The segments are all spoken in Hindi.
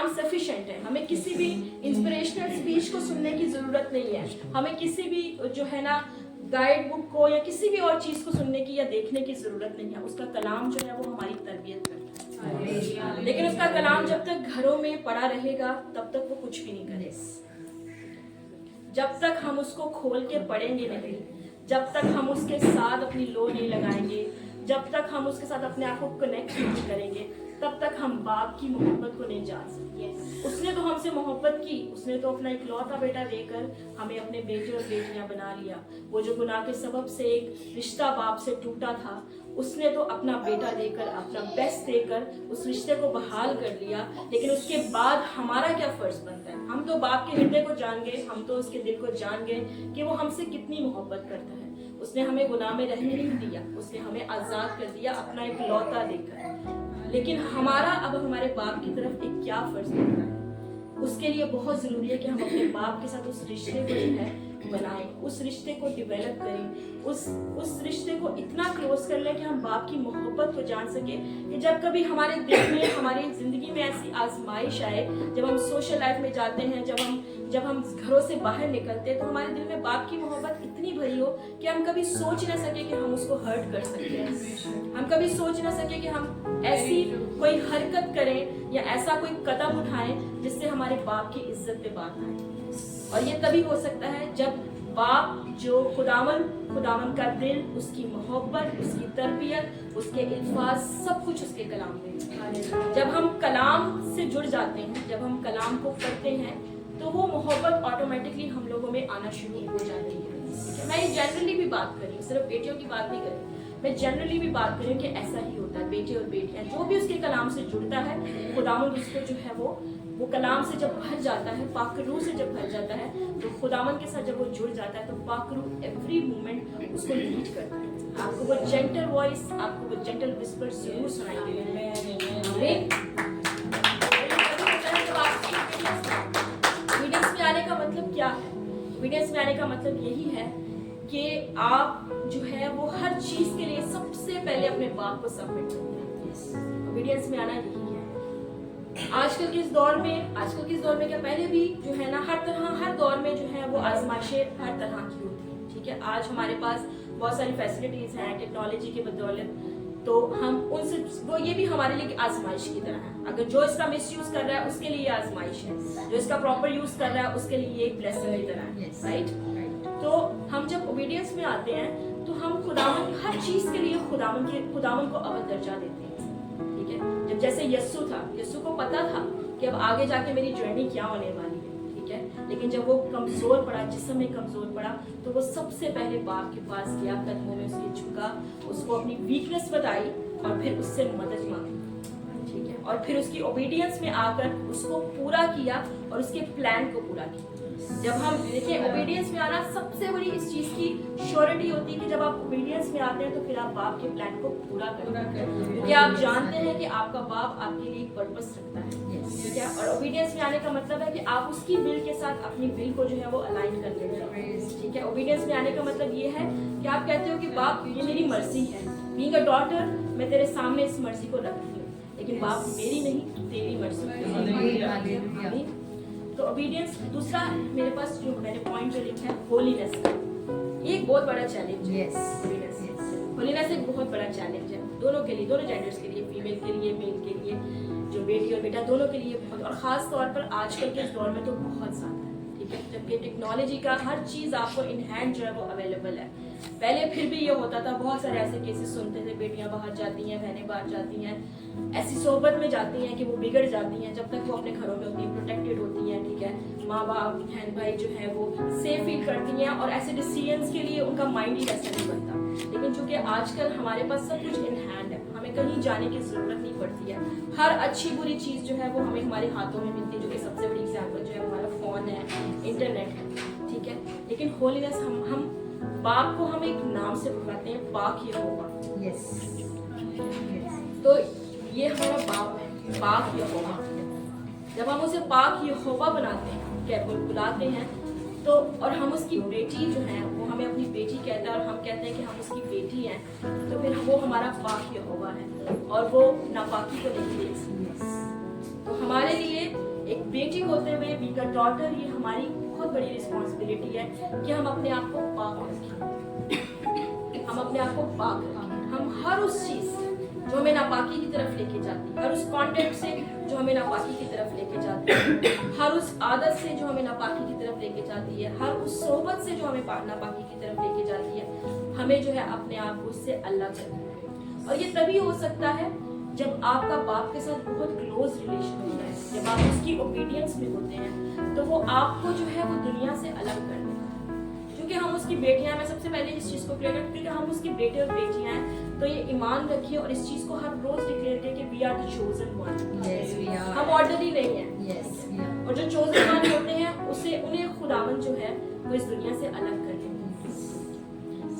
कलाम सफिशिएंट है, हमें किसी भी इंस्पिरेशनल स्पीच को सुनने की ज़रूरत नहीं है, हमें किसी भी जो है ना गाइड बुक को या किसी भी और चीज़ को सुनने की या देखने की ज़रूरत नहीं है। उसका कलाम जो है वो हमारी तरबियत करता है, लेकिन उसका कलाम जब तक घरों में पड़ा रहेगा तब तक वो कुछ भी नहीं करेगा। जब तक हम उसको खोल के पढ़ेंगे नहीं, जब तक हम उसके साथ अपनी लो नहीं लगाएंगे, जब तक हम उसके साथ अपने आप को कनेक्ट नहीं करेंगे, तब तक हम बाप की मोहब्बत को नहीं जान सकते। उसने तो हमसे मोहब्बत की, उसने तो अपना इकलौता बेटा देकर हमें अपने बेटे और बेटियां बना लिया। वो जो गुनाह के सबब से एक रिश्ता बाप से टूटा था, उसने तो अपना बेटा देकर, अपना बेस्ट देकर उस रिश्ते को बहाल कर लिया। लेकिन उसके बाद हमारा क्या फर्ज बनता है? हम तो बाप के हृदय को जान गए, हम तो उसके दिल को जान गए कि वो हमसे कितनी मोहब्बत करता है। उसने हमें गुनाह में रहने नहीं दिया, उसने हमें आजाद कर दिया अपना इकलौता देकर। लेकिन हमारा अब हमारे बाप की तरफ एक क्या फर्ज बनता है? उसके लिए बहुत जरूरी है कि हम अपने बाप के साथ उस रिश्ते को जो है बनाएं, उस रिश्ते को डेवलप करें, उस रिश्ते को इतना क्लोज कर लें कि हम बाप की मोहब्बत को जान सके कि जब कभी हमारे दिल में, हमारी जिंदगी में ऐसी आजमाइश आए, जब हम सोशल लाइफ में जाते हैं, जब हम घरों से बाहर निकलते हैं, तो हमारे दिल में बाप की मोहब्बत इतनी भरी हो कि हम कभी सोच ना सके कि हम उसको हर्ट कर सकते हैं, हम कभी सोच ना सके कि हम ऐसी कोई हरकत करें या ऐसा कोई कदम उठाएं जिससे हमारे बाप की इज्जत पे बात आए। और ये तभी हो सकता है जब बाप जो खुदावन का दिल, उसकी मोहब्बत, उसकी तरबियत, उसके अल्फाज, सब कुछ उसके कलाम में। जब हम कलाम से जुड़ जाते हैं, जब हम कलाम को पढ़ते हैं, तो वो मोहब्बत ऑटोमेटिकली हम लोगों में आना शुरू हो जाती है। मैं ये जनरली भी बात कर रही हूँ, सिर्फ बेटियों की बात नहीं कर रही, मैं जनरली भी बात कर रही हूँ कि ऐसा ही होता है। बेटे और बेटियां जो भी उसके कलाम से जुड़ता है, खुदावंद उसको जो है वो कलाम से जब भर जाता है, पाक रूह से जब भर जाता है, तो खुदावंद के साथ जब वो जुड़ जाता है, तो पाक रूह एवरी मोमेंट उसको लीड करता है। आपको वो जेंटल वॉइस, आपको वो जेंटल विस्पर जरूर सुनाई देगा। obedience में आने का मतलब क्या है? obedience में आने का मतलब यही है कि आप जो है वो हर चीज के लिए सबसे पहले अपने बाप को सबमिट करते हैं। obedience में आना यही है। आजकल के इस दौर में क्या, पहले भी जो है ना, हर दौर में जो है वो आजमाइशें हर तरह की होती हैं। ठीक है, आज हमारे पास बहुत सारी फैसिलिटीज हैं टेक्नोलॉजी की बदौलत, तो हम उनसे, वो ये भी हमारे लिए आजमाइश की तरह है। अगर जो इसका मिसयूज कर रहा है उसके लिए आजमाइश है, जो इसका प्रॉपर यूज कर रहा है उसके लिए एक ब्लेसिंग की तरह है। राइट? तो हम जब ओबीडियंस में आते हैं तो हम खुदावन, हर चीज के लिए खुदावन को अव्वल दर्जा देते हैं। ठीक है, जब जैसे यस्सु को पता था कि अब आगे जाके मेरी जर्नी क्या होने वाली है। ठीक है, लेकिन जब वो कमजोर पड़ा, जिस्म में कमजोर पड़ा, तो वो सबसे पहले बाप के पास गया, कदमों में उसके झुका, उसको अपनी वीकनेस बताई और फिर उससे मदद मांगी। ठीक है, और फिर उसकी ओबीडियंस में आकर उसको पूरा किया और उसके प्लान को पूरा किया। जब हम देखिए, ओबीडियंस में आना सबसे बड़ी इस चीज की श्योरिटी होती है कि जब आप ओबीडियंस में आते हैं तो फिर आप बाप के प्लान को पूरा करते हैं, क्योंकि आप जानते हैं कि आपका बाप आपके लिए एक पर्पस रखता है। ठीक है, और ओबीडियंस में आने का मतलब है कि आप उसकी विल के साथ अपनी विल को जो है वो अलाइन कर लेते हैं। ठीक है, ओबीडियंस में आने का मतलब ये है कि आप कहते हो कि बाप ये मेरी मर्जी है, बीइंग अ डॉटर मैं तेरे सामने इस मर्जी को रखती हूँ, लेकिन बाप मेरी नहीं तेरी मर्जी। तो ओबीडियंस। दूसरा मेरे पास जो मैंने पॉइंट जो लिखा है, होलीनेस का, ये एक बहुत बड़ा चैलेंज है। होलीनेस एक बहुत बड़ा चैलेंज है दोनों के लिए, दोनों जेंडर्स के लिए, फीमेल के लिए, मेल के लिए, जो बेटी और बेटा दोनों के लिए बहुत, और खास तौर पर आजकल के इस दौर में तो बहुत ज्यादा है। ठीक है, जबकि टेक्नोलॉजी का हर चीज आपको इन हैंड जो है वो अवेलेबल है। पहले फिर भी ये होता था, बहुत सारे ऐसे केसेस सुनते थे, बेटियां बाहर जाती हैं, बहनें बाहर जाती हैं, ऐसी सोहबत में जाती हैं कि वो बिगड़ जाती हैं, जब तक वो अपने घरों में होती हैं, प्रोटेक्टेड होती हैं। ठीक है, माँ बाप, बहन भाई जो है वो सेफ फील करती हैं और ऐसे डिसीजंस के लिए उनका माइंड ही वैसा नहीं बनता। लेकिन चूंकि आजकल हमारे पास सब कुछ इन हैंड है, हमें कहीं जाने की जरूरत नहीं पड़ती है। हर अच्छी बुरी चीज जो है वो हमें हमारे हाथों में मिलती है, जो कि सबसे बड़ी एग्जाम्पल जो है हमारा फोन है, इंटरनेट है। ठीक है, लेकिन होलीनेस हम बाप को हम एक नाम से बुलाते हैं, पाक यहोवा। तो ये हमारा बाप है, पाक यहोवा। जब हम उसे पाक यहोवा बनाते हैं, बुलाते हैं, तो और हम उसकी बेटी जो है वो हमें अपनी बेटी कहता है और हम कहते हैं कि हम उसकी बेटी हैं, तो फिर वो हमारा पाक यहोवा है और वो नापाकी को नहीं देख सकते। तो हमारे लिए बेटी होते हुए बीइंग अ डॉटर, ये हमारी बहुत बड़ी रिस्पॉन्सिबिलिटी है कि हम अपने आप को पाक रखें, हम अपने आप को पाक रखें। हम हर उस चीज से जो हमें नापाकी की तरफ लेके जाती है, हर उस कॉन्टेक्ट से जो हमें नापाकी की तरफ लेके जाती है, हर उस आदत से जो हमें नापाकी की तरफ लेके जाती है, हर उस सोहबत से जो हमें नापाकी की तरफ लेके जाती है, हमें जो है अपने आप को उससे अलग करना है। और ये तभी हो सकता है जब आपका बाप के साथ बहुत क्लोज रिलेशन होता है, जब आप उसकी ओबीडियंस में होते हैं, तो वो आपको जो है वो दुनिया से अलग कर देगा। क्योंकि हम उसकी बेटियां हैं, मैं सबसे पहले इस चीज को क्लियर करती हूँ, क्योंकि हम उसकी बेटे और बेटियां हैं, तो ये ईमान रखिए और इस चीज को हर रोज डिक्लेयर करिए कि we are the chosen one. हम ऑर्डिनरी नहीं है। और जो चोजन वन होते हैं उसे उन्हें खुदावन जो है वो इस दुनिया से अलग कर देगा।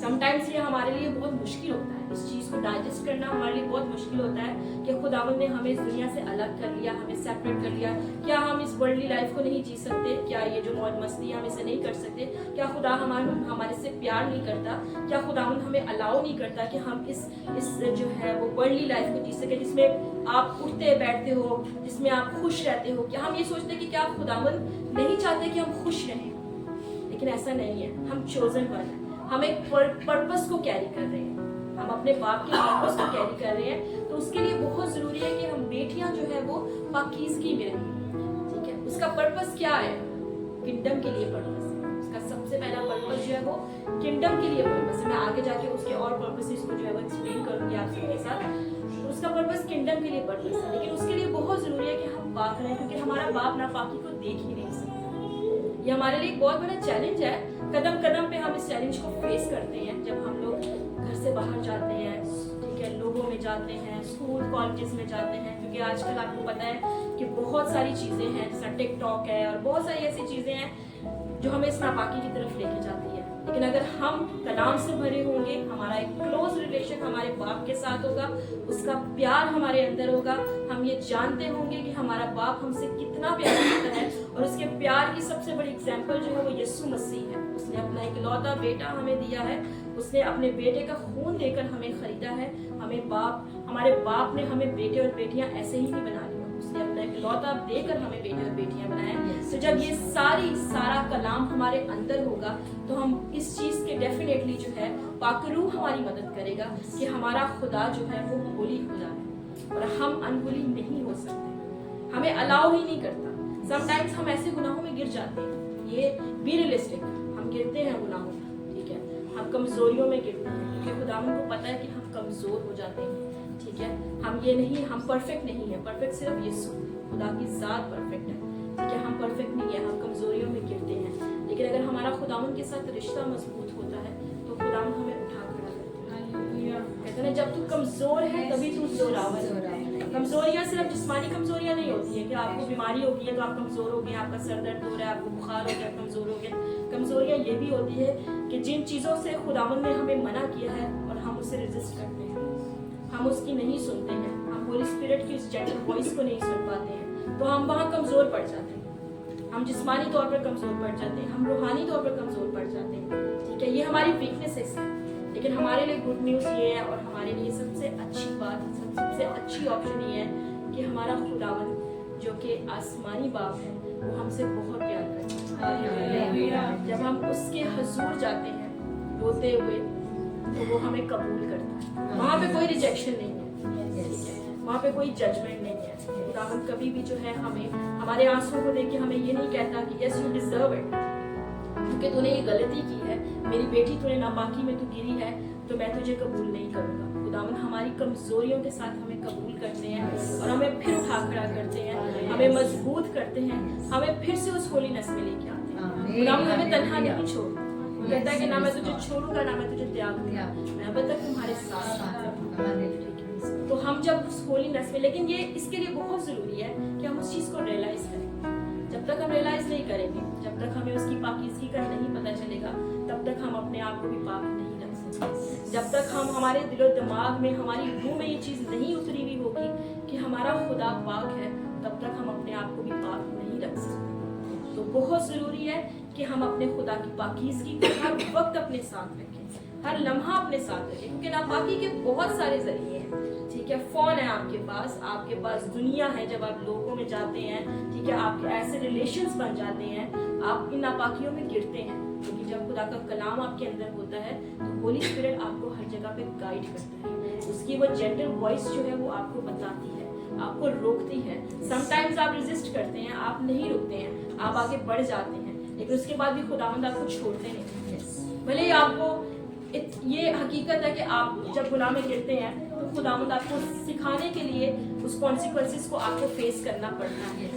समटाइम्स ये हमारे लिए बहुत मुश्किल होता है, इस चीज को डाइजेस्ट करना हमारे लिए बहुत मुश्किल होता है कि खुदावन ने हमें इस दुनिया से अलग कर लिया, हमें सेपरेट कर लिया। क्या हम इस वर्ल्डली लाइफ को नहीं जी सकते? क्या ये जो मौज मस्ती हम इसे नहीं कर सकते? क्या खुदा हमारे से प्यार नहीं करता? क्या खुदावन हमें अलाउ नहीं करता कि हम इस जो है वो वर्ल्डली लाइफ को जी सके, जिसमें आप उठते बैठते हो, जिसमें आप खुश रहते हो? क्या हम ये सोचते कि क्या खुदावन नहीं चाहते कि हम खुश रहें? लेकिन ऐसा नहीं है। हम चोजन वन है, हम एक पर्पस को कैरी कर रहे हैं, हम अपने बाप के पर्पस को कैरी कर रहे हैं। तो उसके लिए बहुत जरूरी है कि हम बेटियां जो है वो पाकीज़गी में रहें। ठीक है, उसका पर्पस क्या है? किंगडम के लिए पर्पस है। उसका सबसे पहला पर्पस जो है वो किंगडम के लिए पर्पस है। मैं आगे जाके उसके और पर्पसेस को जो है वो एक्सप्लेन करूंगी आप सबके साथ। तो उसका पर्पस किंगडम के लिए पर्पस है, लेकिन उसके लिए बहुत जरूरी है कि हम पाक रहें, क्योंकि हमारा बाप नापाकी को देख ही नहीं सकता। ये हमारे लिए एक बहुत बड़ा चैलेंज है। कदम कदम पे हम इस चैलेंज को फेस करते हैं। जब हम लोग घर से बाहर जाते हैं, ठीक है, लोगों में जाते हैं, स्कूल कॉलेजेस में जाते हैं, क्योंकि आजकल आपको पता है कि बहुत सारी चीजें हैं, जैसा टिकटॉक है और बहुत सारी ऐसी चीजें हैं जो हमें इस नापाकी की तरफ लेके जाती है। लेकिन अगर हम कलाम से भरे होंगे, हमारा एक क्लोज रिलेशन हमारे बाप के साथ होगा, उसका प्यार हमारे अंदर होगा, हम ये जानते होंगे कि हमारा बाप हमसे कितना प्यार करता है, और उसके प्यार की सबसे बड़ी एग्जाम्पल जो है वो यीशु मसीह है। उसने अपना इकलौता बेटा हमें दिया है, उसने अपने बेटे का खून देकर हमें खरीदा है। हमारे बाप ने हमें बेटे और बेटियां ऐसे ही नहीं बना लिया, उसने अपना इकलौता देकर हमें बेटे और बेटियां बनाए। तो जब ये सारा कलाम हमारे अंदर होगा, तो हम इस चीज के डेफिनेटली जो है पाकरू हमारी मदद करेगा कि हमारा खुदा जो है वो होली खुदा है और हम अनहोली नहीं हो सकते, हमें अलाउ ही नहीं करता। समटाइम्स हम ऐसे गुनाहों में गिर जाते हैं, ये बी रियलिस्टिक, हम गिरते हैं गुनाहों में, ठीक है, हम कमजोरियों में गिरते हैं, क्योंकि खुदावन को पता है कि हम कमजोर हो जाते हैं। ठीक है, हम परफेक्ट नहीं है, परफेक्ट सिर्फ यीशु, खुदा की जात परफेक्ट है। ठीक है, हम परफेक्ट नहीं है, हम कमजोरियों में गिरते हैं, लेकिन अगर हमारा खुदावन के साथ रिश्ता मजबूत होता है तो खुदावन हमें उठा खड़ा करता है। कहते हैं जब तू कमजोर है तभी तू जोरावर है। कमजोरियां सिर्फ जिस्मानी कमजोरियां नहीं होती है कि आपको बीमारी होगी है तो आप कमजोर हो गए, आपका सर दर्द हो रहा है, आपको बुखार हो गया, कमजोर हो गए। कमजोरियां ये भी होती है कि जिन चीजों से खुदावन ने हमें मना किया है और हम उसे रेजिस्ट करते हैं, हम उसकी नहीं सुनते हैं, हम होली स्पिरिट की उस जेंटल वॉइस को नहीं सुन पाते हैं, तो हम वहाँ कमजोर पड़ जाते हैं। हम जिस्मानी तौर पर कमजोर पड़ जाते हैं, हम रूहानी तौर पर कमजोर पड़ जाते हैं। ठीक है, ये हमारी वीकनेसेस है, लेकिन हमारे लिए गुड न्यूज ये है और हमारे लिए सबसे अच्छी बात, सबसे अच्छी ऑप्शन ये है कि हमारा खुदावन जो कि आसमानी बाप है वो हमसे बहुत प्यार करता है। जब हम उसके हुजूर जाते हैं रोते हुए तो वो हमें कबूल करता है। वहाँ पे कोई रिजेक्शन नहीं है, ठीक है, वहाँ पे कोई जजमेंट नहीं है। खुदावन कभी भी जो है हमें हमारे आंसुओं को देख के हमें ये नहीं कहता कि यस यू डिजर्व इट, क्योंकि तूने ये गलती की है, मेरी बेटी तूने नापाकी में तू गिरी है तो मैं तुझे कबूल नहीं करूंगा। खुदावन हमारी कमजोरियों के साथ हमें कबूल करते हैं और हमें फिर उठा खड़ा करते हैं, हमें मजबूत करते हैं, हमें फिर से उस होलीनेस में लेके आते हैं। खुदावन हमें तन्हा नहीं छोड़ता, कहता है कि ना मैं तुझे छोड़ूंगा ना मैं तुझे त्याग दूंगा, मैं अब तक तुम्हारे साथ। तो हम जब उस होलीनेस में, लेकिन ये इसके लिए बहुत जरूरी है कि हम उस चीज को रियलाइज करें। जब तक हम रियलाइज नहीं करेंगे, जब तक हमें उसकी पाकीज़गी का नहीं पता चलेगा, तब तक हम अपने आप को भी पाक नहीं रख सकते। जब तक हम हमारे दिलो दिमाग में, हमारी रूह में ये चीज नहीं उतरी हुई होगी कि हमारा खुदा पाक है, तब तक हम अपने आप को भी पाक नहीं रख सकते। तो बहुत जरूरी है कि हम अपने खुदा की पाकीज़गी को हर वक्त अपने साथ रखें, हर लम्हा अपने साथ रखें, क्योंकि नापाकी के बहुत सारे जरिए हैं। ठीक है, फोन है आपके पास दुनिया है। जब आप लोगों में जाते हैं, ठीक है, आपके ऐसे रिलेशंस बन जाते हैं, आप इन नापाकियों में गिरते हैं। क्योंकि जब खुदा का कलाम आपके अंदर होता है तो होली स्पिरिट आपको हर जगह पे गाइड करता है। उसकी वो जेंटल वॉइस जो है वो आपको बताती है, आपको रोकती है। समटाइम्स आप रेजिस्ट करते हैं, आप नहीं रुकते हैं, आप आगे बढ़ जाते हैं, लेकिन उसके बाद भी खुदावंद आपको छोड़ते नहीं। भले ही आपको ये हकीकत है कि आप जब गुनाह में गिरते हैं तो खुदावंद आपको सिखाने के लिए उस कॉन्सिक्वेंसेस को आपको फेस करना पड़ता है।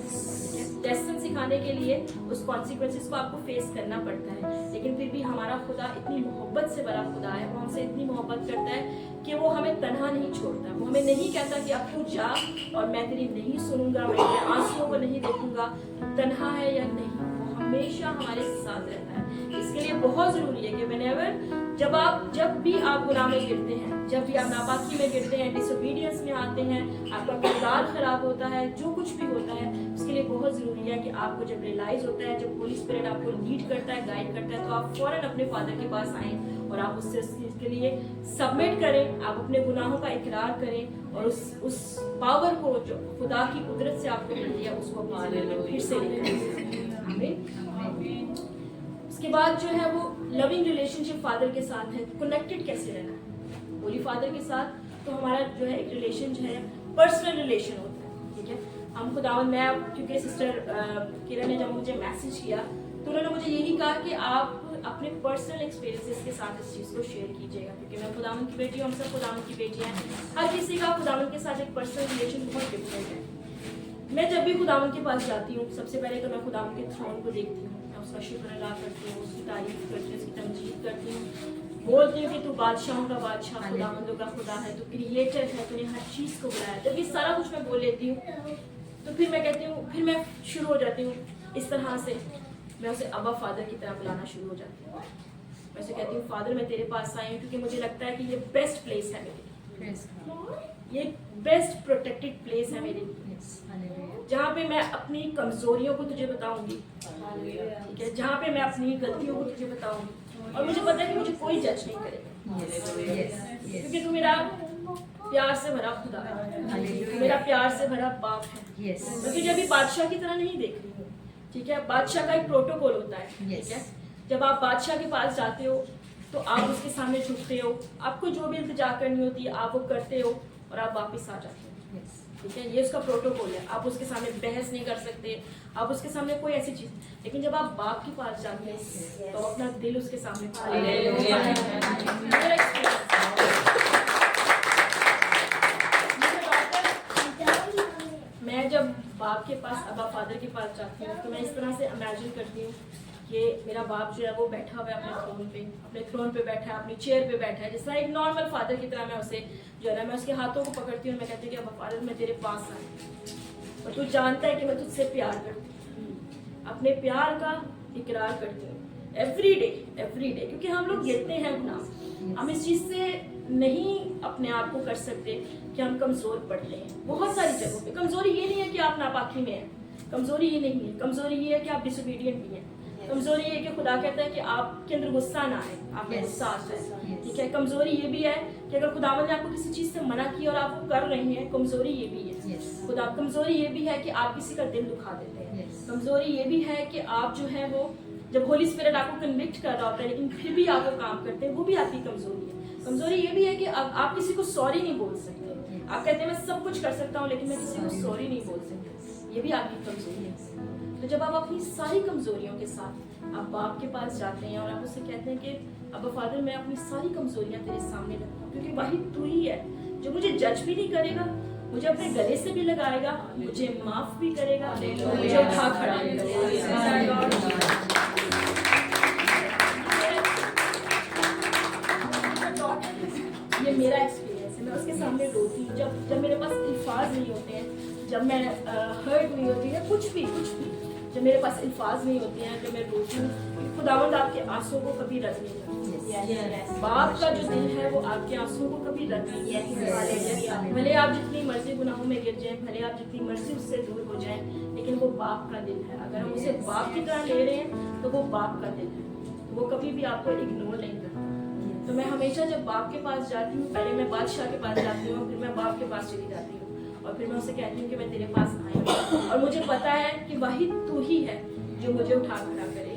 लेसन सिखाने के लिए उस कॉन्सिक्वेंसेस को आपको फेस करना पड़ता है। लेकिन फिर भी हमारा खुदा इतनी मोहब्बत से भरा खुदा है, वो हमसे इतनी मोहब्बत करता है कि वो हमें तन्हा नहीं छोड़ता। वो हमें नहीं कहता कि अब तू जा और मैं तेरी नहीं सुनूंगा, मैं तेरे आंसुओं को नहीं देखूंगा, तन्हा है या नहीं, वो हमेशा हमारे साथ रहता है। इसके लिए बहुत जरूरी है कि व्हेनेवर जब भी आप गुनाह में गिरते हैं, जब भी आप नापाकी में गिरते हैं, डिसोबीडियंस में आते हैं, आपका किरदार खराब होता है, जो कुछ भी होता है, उसके लिए बहुत जरूरी है कि आपको जब रियलाइज होता है, जब होली स्पिरिट आपको लीड करता है, गाइड करता है, तो आप फौरन अपने फादर के पास आएं और आप उससे इसके लिए सबमिट करें, आप अपने गुनाहों का इकरार करें और उस पावर को जो खुदा की कुदरत से आपको मिलती है उसको फिर से लेकर। उसके बाद जो है वो लविंग रिलेशनशिप फादर के साथ है। कनेक्टेड कैसे रहना है होली फादर के साथ? तो हमारा जो है एक रिलेशन जो है पर्सनल रिलेशन होता है। ठीक है, हम खुदावंद, मैं क्योंकि सिस्टर किरण ने जब मुझे मैसेज किया तो उन्होंने मुझे यही कहा कि आप अपने पर्सनल एक्सपीरियंसेस के साथ इस चीज़ को शेयर कीजिएगा, क्योंकि मैं खुदावंद की बेटी हूँ, हम सब खुदावंद की बेटी हैं। हर किसी का खुदावंद के साथ एक पर्सनल रिलेशन बहुत डिफरेंट है। मैं जब भी खुदावंद के पास जाती हूँ, सबसे पहले तो मैं खुदावंद के थ्रोन को देखती हूँ, मैं उसका शुक्र अदा करती हूँ, उसकी तारीफ करती हूँ, उसकी तमजीद करती हूँ, बोलती हूँ कि तू बादशाहों का बादशाह, खुदावंदों का खुदा है, तू क्रिएटर है, तूने हर चीज़ को बनाया। जब ये सारा कुछ मैं बोल लेती हूँ तो फिर मैं कहती हूँ, फिर मैं शुरू हो जाती हूँ इस तरह से, मैं उसे अब्बा फादर की तरह बुलाना शुरू हो जाती हूँ। मैं उसे कहती हूँ, फादर मैं तेरे पास आई हूँ क्योंकि मुझे लगता है कि ये बेस्ट प्लेस है मेरी, ये बेस्ट प्रोटेक्टेड प्लेस है मेरी, जहाँ पे मैं अपनी कमजोरियों को तुझे बताऊंगी। ठीक है, जहाँ पे मैं अपनी गलतियों को तुझे बताऊंगी और मुझे पता है कि मुझे कोई जज नहीं करेगा, क्योंकि तू मेरा प्यार से भरा खुदा है, मेरा प्यार से भरा बाप है। मैं तुझे अभी बादशाह की तरह नहीं देख रही हूँ। ठीक है, बादशाह का एक प्रोटोकॉल होता है। ठीक है, जब आप बादशाह के पास जाते हो तो आप उसके सामने झुकते हो, आपको जो भी इल्तिजा करनी होती है आप वो करते हो और आप वापस आ जाते हो। ठीक है, ये उसका प्रोटोकॉल है। आप उसके सामने बहस नहीं कर सकते, आप उसके सामने कोई ऐसी चीज, लेकिन जब आप बाप के पास जाते हैं तो अपना दिल उसके सामने मैं जब बाप के पास, अब्बा फादर के पास जाती हूँ तो मैं इस तरह से इमेजिन करती हूँ कि मेरा बाप जो है वो बैठा हुआ है अपने थ्रोन पे बैठा है, अपनी चेयर पे बैठा है, जिस तरह एक नॉर्मल फादर की तरह मैं उसे जो है ना, मैं उसके हाथों को पकड़ती हूँ, मैं कहती हूँ कि अब्बा फादर मैं तेरे पास आई और तू जानता है कि मैं तुझसे प्यार करती हूँ, अपने प्यार का इकरार करती हूँ एवरी डे, क्योंकि हम लोग गिरते हैं गुनाह, हम इस चीज़ से नहीं अपने आप को कर सकते कि हम कमज़ोर पड़ते हैं बहुत सारी जगहों पे। कमज़ोरी ये नहीं है कि आप नापाकी में हैं, कमज़ोरी ये नहीं है, कमज़ोरी ये है कि आप डिसोबीडियंट भी हैं, कमज़ोरी ये है कि खुदा कहता है कि आपके अंदर गुस्सा ना आए, आपको गुस्सा आता है। ठीक है, कमज़ोरी ये भी है कि अगर खुदावंद ने आपको किसी चीज़ से मना किया और आप वो कर रही हैं, कमज़ोरी ये भी है। खुदा, कमज़ोरी ये भी है कि आप किसी का दिल दुखा देते हैं। कमज़ोरी ये भी है कि आप जो है वो, जब होली स्पिरिट आपको कन्विक्ट कर रहा होता है लेकिन फिर भी आप वो काम करते हैं, वो भी आपकी कमज़ोरी है। कमज़ोरी ये भी है कि आप किसी को सॉरी नहीं बोल सकते। आप कहते हैं मैं सब कुछ कर सकता हूँ लेकिन मैं किसी को सॉरी नहीं बोल सकता, ये भी आपकी कमज़ोरी है। तो जब आप अपनी सारी कमज़ोरियों के साथ आप बाप के पास जाते हैं और आप उससे कहते हैं कि अब्बा फादर मैं अपनी सारी कमज़ोरियाँ तेरे सामने रखता हूँ, क्योंकि वही तू ही है जो मुझे जज भी नहीं करेगा, मुझे अपने गले से भी लगाएगा, मुझे माफ़ भी करेगा, मुझे उठा खड़ा भी करेगा। ये मेरा एक्सपीरियंस है, मैं उसके सामने रोती हूँ जब मेरे पास अल्फाज नहीं होते हैं, जब मैं हर्ट नहीं होती है, कुछ भी जब मेरे पास अल्फाज नहीं होते हैं, जब मैं रोती हूँ, खुदावंद आपके आंसुओं को कभी रद्द नहीं करता। बाप का जो दिल है वो आपके आंसुओं को कभी रद्द नहीं करता। भले आप जितनी मर्जी गुनाहों में गिर जाएं, भले आप जितनी मर्जी उससे दूर हो जाएं, लेकिन वो बाप का दिल है। अगर हम उसे बाप की तरह ले रहे हैं तो वो बाप का दिल है, वो कभी भी आपको इग्नोर नहीं करता। तो मैं हमेशा जब बाप के पास जाती हूँ, पहले मैं बादशाह के पास जाती हूँ, फिर मैं बाप के पास चली जाती हूँ और फिर मैं उसे कहती हूँ कि मैं तेरे पास आई हूँ और मुझे पता है कि वही तू ही है जो मुझे उठा खड़ा करे।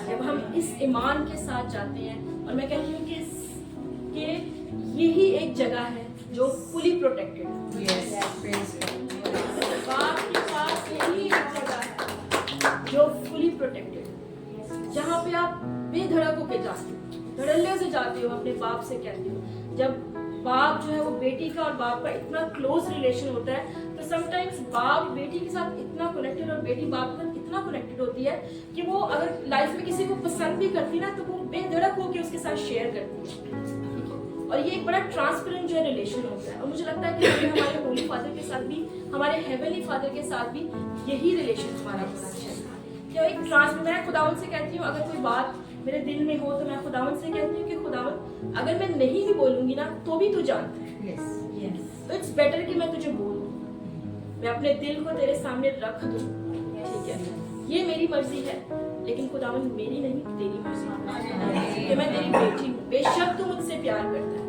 जब हम इस ईमान के साथ जाते हैं और मैं कहती हूँ कि यही एक जगह है जो फुली प्रोटेक्टेड है। बाप के पास यही एक जगह है जो फुली प्रोटेक्टेड है, जहाँ पे आप बेधड़क होके जाते हो, धड़ल्ले से जाते हो, अपने बाप से कहते हो। जब बाप जो है वो बेटी का और बाप का इतना क्लोज रिलेशन होता है, तो समटाइम्स बाप बेटी के साथ इतना कनेक्टेड और बेटी बाप के साथ इतना कनेक्टेड होती है कि वो अगर लाइफ में किसी को पसंद भी करती ना, तो वो बेधड़क होके उसके साथ शेयर करती है। और ये एक बड़ा ट्रांसपेरेंट जो रिलेशन होता है और मुझे लगता है कि हमारे होली फादर के साथ भी, हमारे हेवनली फादर के साथ भी यही रिलेशन हमारा होना चाहिए। क्या एक मैं खुदावन से कहती हूँ, अगर कोई बात मेरे दिल में हो तो मैं खुदावन से कहती हूँ कि खुदावन अगर मैं नहीं भी बोलूंगी ना तो भी तू जानता है। तो इट्स बेटर कि मैं तुझे बोलूं, मैं अपने दिल को तेरे सामने रख दूं, ठीक है, ये मेरी मर्जी है, लेकिन खुदावन मेरी नहीं तेरी मर्जी है कि मैं तेरी बेटी हूँ। बेशक तू मुझसे प्यार करता है।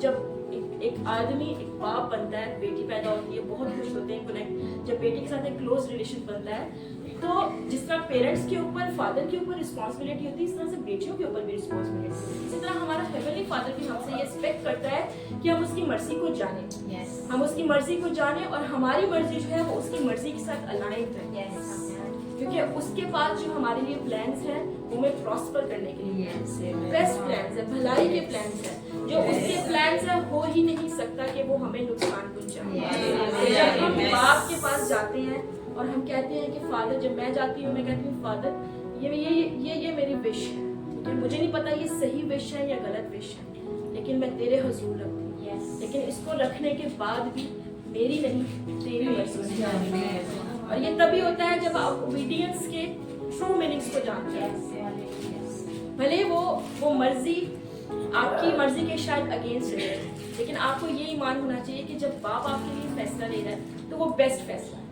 जब एक आदमी एक बाप बनता है, बेटी पैदा होती है, बहुत खुश होते हैं कनेक्ट, जब बेटी के साथ एक क्लोज रिलेशन बनता है, तो जिस तरह पेरेंट्स के ऊपर, फादर के ऊपर रिस्पॉन्सिबिलिटी होती है, इस तरह से बेटियों के ऊपर भी रिस्पॉन्सिबिलिटी होती है। इसी तरह हमारा हेवनली फादर भी हमसे ये एक्सपेक्ट करता है कि हम उसकी मर्जी को जाने, हम उसकी मर्जी को जाने और हमारी मर्जी जो है वो उसकी मर्जी के साथ अलाइन रहे, क्योंकि उसके पास जो हमारे लिए प्लान्स हैं वो हमें प्रॉस्पर करने के लिए बेस्ट प्लान्स है, भलाई के प्लान्स है। जो उसके प्लान्स है हो ही नहीं सकता कि वो हमें नुकसान पहुंचाए। जब हम बाप के पास जाते हैं और हम कहते हैं कि फादर, जब मैं जाती हूँ मैं कहती हूँ फादर ये मेरी विश है, ठीक है, मुझे नहीं पता ये सही विश है या गलत विश है, लेकिन मैं तेरे हुजूर रखती हूँ, लेकिन इसको रखने के बाद भी मेरी नहीं तेरी मर्जी। और ये तभी होता है जब आप ओबीडियंस के ट्रू मीनिंग्स को जानते हैं। भले वो मर्जी आपकी मर्जी के शायद अगेंस्ट है, लेकिन आपको ये ईमान होना चाहिए कि जब बाप आपके लिए फैसला ले रहा है तो वो बेस्ट फैसला है।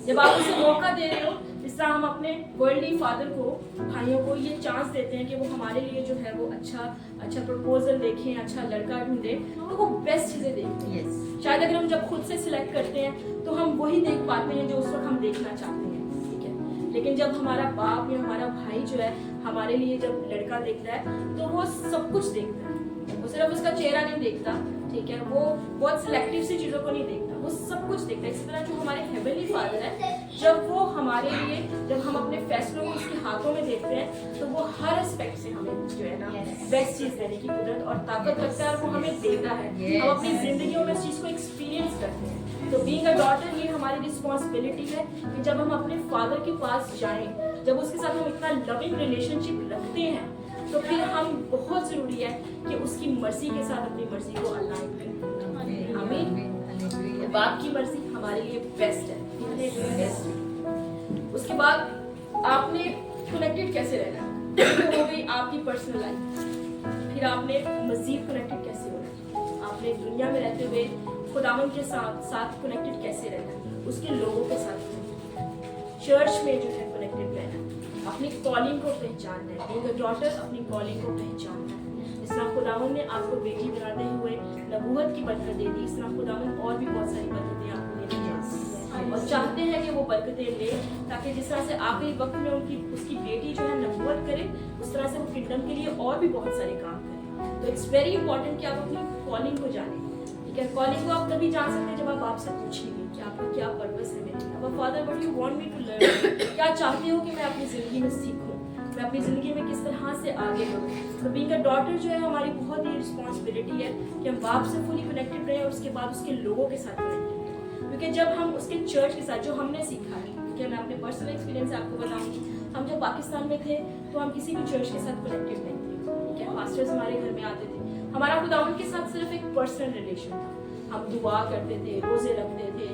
जब आप उसे मौका दे रहे हो, जिस तरह हम अपने वर्ल्डली फादर को, भाइयों को ये चांस देते हैं कि वो हमारे लिए जो है वो अच्छा प्रपोजल देखें, अच्छा लड़का ढूंढे, तो वो बेस्ट चीजें देखते हैं। शायद अगर हम जब खुद से सिलेक्ट करते हैं तो हम वही देख पाते हैं जो उस वक्त हम देखना चाहते हैं, ठीक है, लेकिन जब हमारा बाप या हमारा भाई जो है हमारे लिए जब लड़का देखता है तो वो सब कुछ देखता है, वो सिर्फ उसका चेहरा नहीं देखता, ठीक है, वो बहुत सिलेक्टिव सी चीजों को नहीं देखता, वो सब कुछ देखता है। इसी तरह जो हमारे हेवनली फादर है, जब वो हमारे लिए, जब हम अपने फैसलों को उसके हाथों में देखते हैं तो वो हर एस्पेक्ट से हमें जो है ना बेस्ट चीज देने की कुदरत और ताकत रखता है और वो हमें देता है। हम अपनी जिंदगियों में इस चीज को एक्सपीरियंस करते हैं। तो बीइंग अ डॉटर ये हमारी रिस्पॉन्सिबिलिटी है कि जब हम अपने फादर के पास जाएं, जब उसके साथ हम इतना लविंग रिलेशनशिप रखते हैं, तो फिर हम बहुत जरूरी है कि उसकी मर्जी के साथ अपनी मर्जी को अलाइन करें। आमीन। बाप की मर्जी हमारे लिए बेस्ट है। उसके बाद आपने कनेक्टेड कैसे रहना है, तो हो गई आपकी पर्सनल लाइफ। फिर आपने मजीद कनेक्टेड कैसे होना है, आपने दुनिया में रहते हुए खुदावन के साथ कनेक्टेड कैसे रहना है, उसके लोगों के साथ, चर्च में जो है कनेक्टेड रहना, अपनी कॉलिंग को पहचानना है। बीइंग अ डॉटर अपनी कॉलिंग को पहचानना है। जिस तरह खुदावन ने आपको बेटी बनाते हुए नबूवत की बरकत दे दी, इस तरह खुदावन और भी बहुत सारी बरकतें आपको देना चाहते हैं और चाहते हैं कि वो बरकतें ले, ताकि जिस तरह से आखिरी वक्त में उसकी बेटी जो है नबूवत करे, उस तरह से वो किंगडम के लिए और भी बहुत सारे काम करें। तो इट्स वेरी इंपॉर्टेंट कि आप अपनी कॉलिंग को जानें, ठीक है। कॉलिंग को आप तभी जान सकते हैं जब आप आपसे पूछेंगे कि आपका क्या पर्पस है मेरे लिए। अब father what you want me to learn, क्या चाहते हो कि मैं अपनी जिंदगी में सीखूं, मैं अपनी जिंदगी में किस तरह से आगे बढ़ूं। तो बीइंग अ डॉटर जो है हमारी बहुत ही रिस्पॉन्सिबिलिटी है कि हम बाप से फुली कनेक्टेड रहें और उसके बाद उसके लोगों के साथ कनेक्टेड रहें, क्योंकि जब हम उसके चर्च के साथ जो हमने सीखा है, कि मैं अपने पर्सनल एक्सपीरियंस से आपको बताऊंगी, हम जब पाकिस्तान में थे तो हम किसी भी चर्च के साथ कनेक्टेड नहीं थे, ठीक है। पास्टर्स हमारे घर में आते थे, हमारा खुदावन के साथ सिर्फ एक पर्सनल रिलेशन था, हम दुआ करते थे, रोजे रखते थे,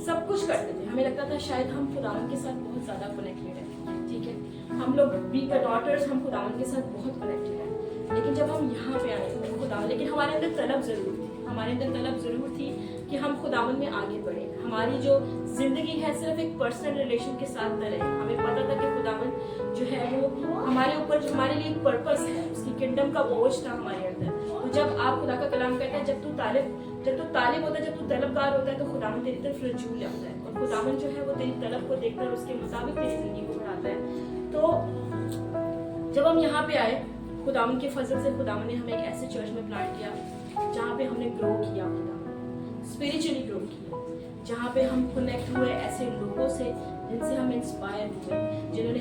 सब कुछ करते थे, हमें लगता था शायद हम खुदावन के साथ बहुत ज्यादा कनेक्टेड है, ठीक है। हम लोग बीइंग अ डॉटर्स हम खुदावन के साथ बहुत कनेक्टेड है, लेकिन जब हम यहाँ पे आए तो खुदावन, लेकिन हमारे अंदर तलब जरूर थी कि हम खुदावन में आगे बढ़े। हमारी जो जिंदगी है सिर्फ एक पर्सनल रिलेशन के साथ न रहे। हमें पता था कि खुदावन जो है वो हमारे ऊपर, जो हमारे लिए एक पर्पस है, उसकी किंगडम का बोझ था हमारे अंदर। तो जब आप खुदा का कलाम कहते हैं, जब तू तालिब होता है, जब तू तलबगार होता है, तो खुदावन तेरी तरफ रजू लाता है और खुदावन जो है वो तेरी तलब को देखकर उसके मुताबिक तेरी जिंदगी को बढ़ाता है। तो जब हम यहाँ पे आए, खुदावन के फजल से खुदावन ने हमें एक ऐसे चर्च में प्लांट किया जहाँ पे हमने ग्रो किया, स्पिरिचुअली ग्रो किया, जहाँ पे हम कनेक्ट हुए ऐसे लोगों से जिनसे हम इंस्पायर हुए, जिन्होंने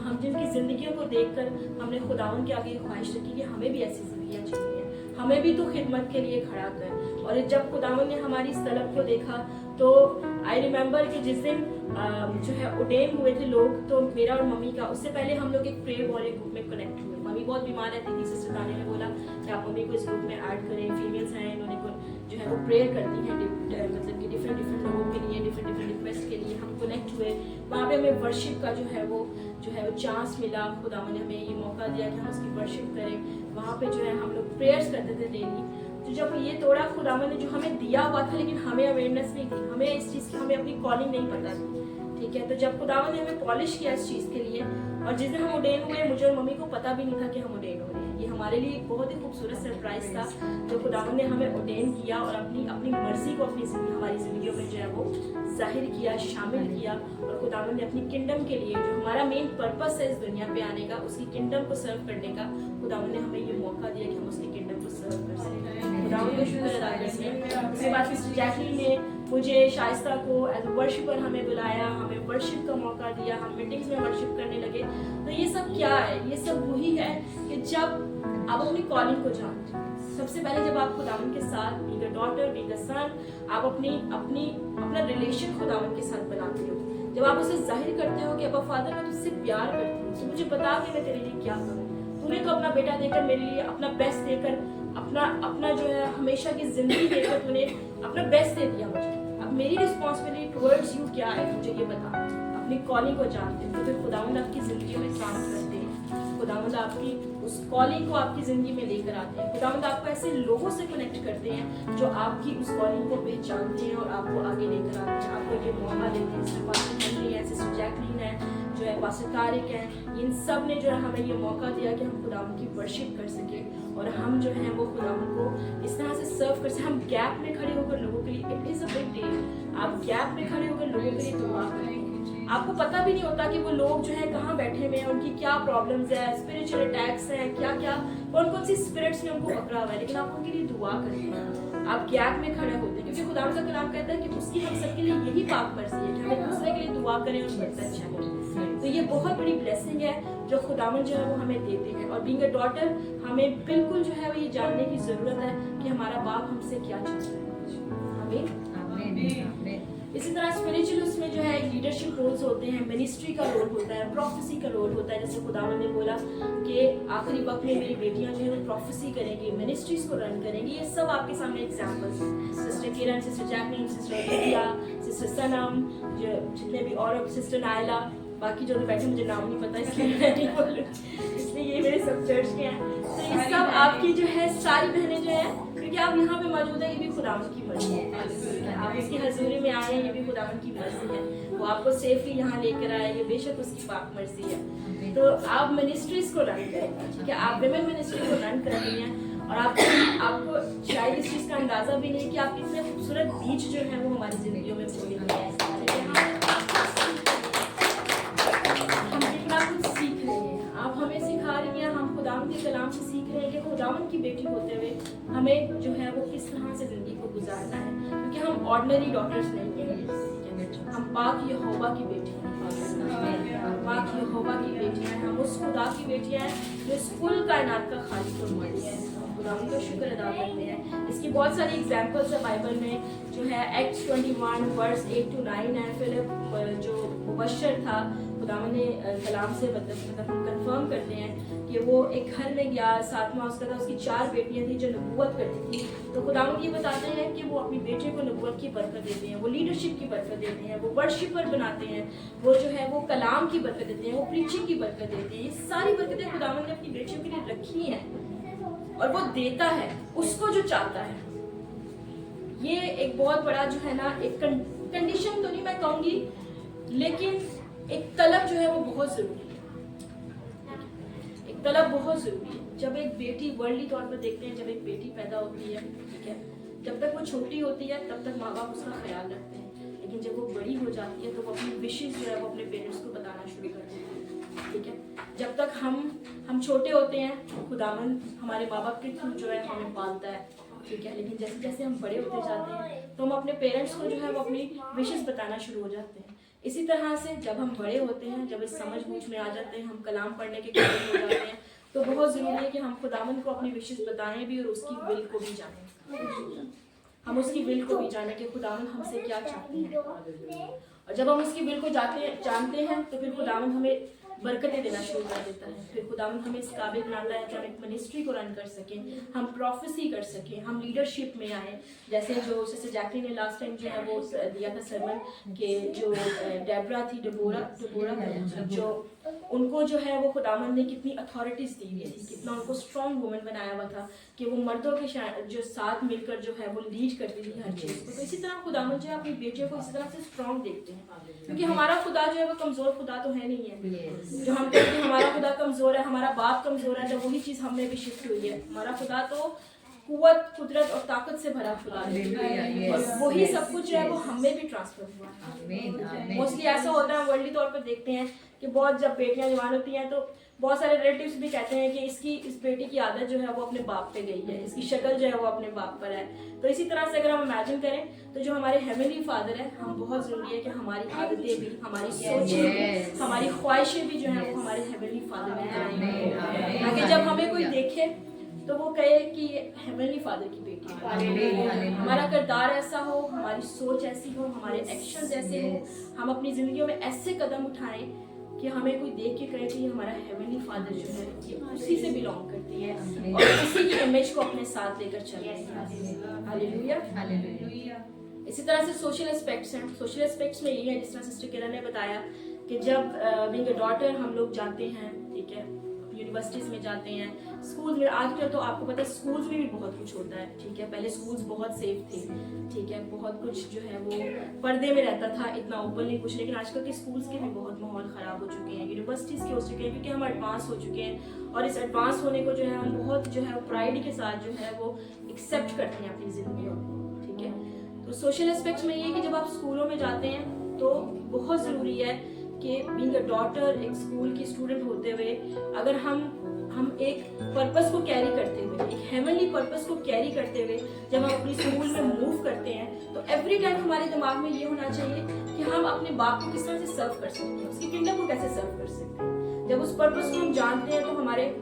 हम जिनकी जिंदगियों को देखकर हमने खुदावन के आगे ख्वाहिश रखी कि हमें भी ऐसी जिंदगियाँ जीनी है, हमें भी तो खिदमत के लिए खड़ा कर। और जब खुदावन ने हमारी इस तलब को देखा तो आई रिमेम्बर कि जिस दिन जो है ऑर्डेन हुए थे लोग, तो मेरा और मम्मी का, उससे पहले हम लोग एक प्रेयर वॉरियर ग्रुप में कनेक्ट हुए। मम्मी बहुत बीमार रहती थी, सिस्टर तानिया ने बोला कि आप मम्मी को इस ग्रुप में ऐड करें। फीमेल्स हैं, इन्होंने जो है वो प्रेयर करती हैं, मतलब कि डिफरेंट लोगों के लिए, डिफरेंट रिक्वेस्ट के लिए हम कनेक्ट हुए। वहाँ पे हमें वर्शिप का जो है वो चांस मिला। खुदावन ने हमें ये मौका दिया कि हम उसकी वर्शिप करें। वहाँ पे जो है हम लोग प्रेयर्स करते थे डेली। तो जब ये तोड़ा खुदावन ने जो हमें दिया हुआ था, लेकिन हमें अवेयरनेस नहीं थी, हमें इस चीज़ की, हमें अपनी कॉलिंग नहीं पता थी, ठीक है। तो जब खुदावन ने हमें पॉलिश किया इस चीज़ के लिए, और जिस दिन हम ऑर्डेन हुए, मुझे और मम्मी को पता भी नहीं था कि हम ऑर्डेन हो रहे हैं। ये हमारे लिए एक बहुत ही खूबसूरत सरप्राइज था जो खुदावन ने हमें ऑर्डेन किया और अपनी मर्जी को हमारी जिंदगियों में जो है वो जाहिर किया, शामिल किया। और खुदावन ने अपनी किंगडम के लिए, जो हमारा मेन पर्पस है इस दुनिया पे आने का, उसकी किंगडम को सर्व करने का, खुदावन ने हमें ये मौका दिया कि हम उसकी किंगडम को सर्व कर सकें। खुदावन का शुक्र अदा करते हैं। उसके बाद सिस्टर जैकलीन ने मुझे, शाइस्ता को एज वर्शिपर हमें बुलाया, हमें वर्शिप का मौका दिया, हम मीटिंग्स में वर्शिप करने लगे। तो ये सब क्या है? ये सब वही है कि जब आप अपनी कॉलिंग को जानते हैं, सबसे पहले जब आप खुदावन के साथ, being a daughter, being a son, आप अपना रिलेशन खुदावन के साथ बनाते हो। जब आप उसे जाहिर करते हो कि अब्बा फादर मैं तुझसे प्यार करती हूँ, तो मुझे बता कि मैं तेरे लिए क्या करूँ। तूने तो अपना बेटा देकर मेरे लिए अपना बेस्ट देकर, अपना जो है हमेशा की जिंदगी देकर तूने अपना बेस्ट दे दिया मुझे। अब मेरी रिस्पॉन्सिबिलिटी टुवर्ड्स यू क्या है, मुझे ये बता। अपनी कॉलिंग को जानते हो तो फिर खुदावंद आपकी जिंदगी में काम करते हैं। खुदावंद आपकी उस कॉलिंग को आपकी जिंदगी में लेकर आते हैं। खुदावंद आपको ऐसे लोगों से कनेक्ट करते हैं जो आपकी उस कॉलिंग को पहचानते हैं और आपको आगे लेकर आते हैं, आपको ये मौका देते हैं। सिस्टर पास्टर हेनरी है, सिस्टर जैकलीन है, जो है पास्टर तारिक है, इन सब ने जो है हमें ये मौका दिया कि हम खुदावंद की वर्शिप कर सके और हम जो है वो खुदावंद को इस तरह से सर्व कर सके। हम गैप में खड़े होकर लोगों के लिए, it is a big deal. आप गैप में खड़े होकर लोगों के लिए दुआ करें। आपको पता भी नहीं होता कि वो लोग जो है कहाँ बैठे हुए हैं, उनकी क्या प्रॉब्लम्स है, स्पिरिचुअल अटैक्स हैं, क्या कौन सी स्पिरिट्स ने उनको पकड़ा हुआ है, लेकिन आप उनके लिए दुआ करें। आप गैप में खड़े होते हैं क्योंकि खुदावंद का कलाम कहता है कि उसकी हम सबके लिए यही पाक मर्जी है कि हम एक दूसरे के लिए दुआ करें और बढ़ता जाए। तो ये बहुत बड़ी ब्लेसिंग है जो खुदावंद जो है वो हमें देते हैं। और बीइंग अ डॉटर हमें बिल्कुल जो है वो ये जानने की जरूरत है कि हमारा बाप हमसे क्या चाहता है। आमीन। इसी तरह स्पिरिचुअल उसमें जो है लीडरशिप रोल्स होते हैं, मिनिस्ट्री का रोल होता है, प्रोफेसी का रोल होता है। जैसे खुदावंद ने बोला कि आखिरी वक्त में मेरी बेटियां जो है वो प्रोफेसी करेंगी, मिनिस्ट्रीज को रन करेंगी। ये सब आपके सामने एग्जांपल्स हैं। Sister Kiran, sister Jacqueline, sister Lydia, sister Sanam, जो जितने भी और सिस्टर नायला, बाकी जो बैठे मुझे नाम नहीं पता इसलिए मैं नहीं बोल रही, इसलिए ये मेरे सब चर्च के हैं। तो ये सब आपकी जो है सारी बहनें जो है, क्योंकि आप यहाँ पे मौजूद है, ये भी खुदावंद की मर्जी है। आप इसकी हजूरी में आए हैं, ये भी खुदावंद की मर्जी है। वो आपको सेफली यहाँ लेकर आए, ये बेशक उसकी पाक मर्जी है। तो आप मिनिस्ट्रीज को रन करें, ठीक है। आप विमेन मिनिस्ट्री को रन कर रही हैं और आपको शायद इस चीज़ का अंदाजा भी नहीं कि आप इतने खूबसूरत बीज जो है वो हमारी जिंदगियों में बोले हैं। आप हमें सिखा रही हैं, हम खुदावंद के कलाम से सीख रहे हैं कि खुदावंद की बेटी होते हुए हमें जो है वो किस तरह से जिंदगी को गुजारना है, क्योंकि हम ऑर्डिनरी डॉटर्स नहीं हैं, हम पाक यहोवा की बेटियां हैं, पाक यहोवा की बेटियां हैं, हम उस खुदा की बेटियां हैं जो इस कुल कायनात का खालिक और मालिक है। खुदावंद का शुक्र अदा करते हैं। इसकी बहुत सारी एग्जाम्पल्स है बाइबल में, जो है एक्ट्स 21 वर्स 8-9 है। फिलिप जो मुबशर था, खुदावंद ने कलाम से मतलब हम कंफर्म करते हैं कि वो एक घर में गया, 7वां उसका था, उसकी 4 बेटियां थी जो नबूवत करती थी। तो खुदावंद ये बताते हैं कि वो अपनी बेटे को नबूवत की बरकत देते हैं, वो लीडरशिप की बरकत देते हैं, वो वर्शिपर बनाते हैं, वो जो है वो कलाम की बरकत देते हैं, वो प्रीचिंग की बरकत देते हैं। ये सारी बरकतें खुदावंद ने अपनी बेटियों के लिए रखी हैं और वो देता है उसको जो चाहता है। ये एक बहुत बड़ा जो है ना एक कंडीशन तो नहीं मैं कहूँगी, लेकिन एक तलब जो है वो बहुत ज़रूरी है। एक तलब बहुत ज़रूरी है। जब एक बेटी वर्ल्डली तौर पर देखते हैं, जब एक बेटी पैदा होती है, ठीक है, जब तक वो छोटी होती है तब तक माँ बाप उसका ख्याल रखते हैं, लेकिन जब वो बड़ी हो जाती है तो वो अपनी विशेज़ जो है वो अपने पेरेंट्स को बताना शुरू कर देते हैं, ठीक है। जब तक हम छोटे होते हैं, खुदावन हमारे माँ बाप के थ्रू जो है हमें पालता है, ठीक है, लेकिन जैसे जैसे हम बड़े होते जाते हैं तो हम अपने पेरेंट्स को जो है वो अपनी विशेज़ बताना शुरू हो जाते हैं। इसी तरह से जब हम बड़े होते हैं, जब इस समझ बूझ में आ जाते हैं, हम कलाम पढ़ने के काबिल हो जाते हैं, तो बहुत ज़रूरी है कि हम खुदावन को अपनी विशेज़ बताएं भी और उसकी विल को भी जानें। हम उसकी विल को भी जानें कि खुदावन हमसे क्या चाहते हैं, और जब हम उसकी विल को जानते हैं तो फिर खुदावन हमें बरकतें देना शुरू कर देता है। फिर खुदावन हमें इस काबिल बनाता है कि हम एक मिनिस्ट्री को रन कर सकें, हम प्रोफेसी कर सकें, हम लीडरशिप में आए। जैसे जो सिस्टर जैकली ने लास्ट टाइम जो है वो दिया था सरमन कि जो डेबरा थी, डबोरा जो उनको जो है वो खुदावन ने कितनी अथॉरिटीज़ दी हुई थी, कितना उनको स्ट्रॉन्ग वुमन बनाया हुआ था कि वो मर्दों के जो साथ मिलकर जो है वो लीड करती थी हर चीज़ को। तो इसी तरह खुदावन जो है अपनी बेटियों को इसी तरह से स्ट्रॉन्ग देखते हैं, क्योंकि हमारा खुदा जो है वो कमज़ोर खुदा तो है नहीं है। जो हम कहते हैं हमारा खुदा कमज़ोर है, हमारा बाप कमज़ोर है, जब वही चीज़ हम में भी शिफ्ट हुई है। हमारा खुदा तो कुव्वत, कुदरत और ताकत से भरा खुदा है, और वही सब कुछ जो है वो हमें भी ट्रांसफर हुआ है। मोस्टली ऐसा होता है, वर्ल्डली तौर पर देखते हैं कि बहुत जब बेटियां जवान होती हैं तो बहुत सारे रिलेटिव्स भी कहते हैं कि इस बेटी की आदत जो है वो अपने बाप पे गई है, इसकी शक्ल जो है वो अपने बाप पर है। तो इसी तरह से अगर हम इमेजिन करें तो जो हमारे हेवनली फादर है, हम बहुत ज़रूरी है कि हमारी आदतें भी, हमारी सोचें भी, हमारी ख्वाहिशें भी जो है वो हमारे हेवनली फादर में करेंगे, ताकि जब हमें कोई देखे तो वो कहे कि ये हेवनली फादर की बेटी है। हमारा किरदार ऐसा हो, हमारी सोच ऐसी हो, हमारे एक्शंस ऐसे हो, हम अपनी ज़िंदगियों में ऐसे कदम उठाएं कि हमें कोई देख के कहे कि हमारा हेवनली फादर जो है ये उसी से बिलोंग करती है और उसी की इमेज को अपने साथ लेकर चल रही है। हालेलुया। इसी तरह से सोशल एस्पेक्ट्स हैं। सोशल एस्पेक्ट्स में ये है, जिस तरह सिस्टर किरण ने बताया कि जब बीइंग अ डॉटर हम लोग जाते हैं, ठीक है, यूनिवर्सिटीज़ में जाते हैं, स्कूल में। आजकल तो आपको पता है स्कूल्स में भी बहुत कुछ होता है, ठीक है। पहले स्कूल्स बहुत सेफ थे, ठीक है, बहुत कुछ जो है वो पर्दे में रहता था, इतना ओपनली कुछ, लेकिन आजकल के स्कूल्स के भी बहुत माहौल ख़राब हो चुके हैं, यूनिवर्सिटीज़ के हो चुके हैं, क्योंकि हम एडवांस हो चुके हैं, और इस एडवांस होने को जो है हम बहुत जो है प्राइड के साथ जो है वो एक्सेप्ट करते हैं अपनी ज़िंदगियों में, ठीक है। तो सोशल एस्पेक्ट्स में ये है कि जब आप स्कूलों में जाते हैं तो बहुत ज़रूरी है कि बीइंग अ डॉटर, एक स्कूल की स्टूडेंट होते हुए, अगर हम एक पर्पस को कैरी करते हुए, एक हेवनली पर्पस को कैरी करते हुए जब हम अपनी स्कूल में मूव करते हैं, तो एवरी टाइम हमारे दिमाग में ये होना चाहिए कि हम अपने बाप को किस तरह से सर्व कर सकते हैं, उसकी किंगडम को कैसे सर्व कर सकते हैं। जब उस पर्पस को हम जानते हैं तो हमारे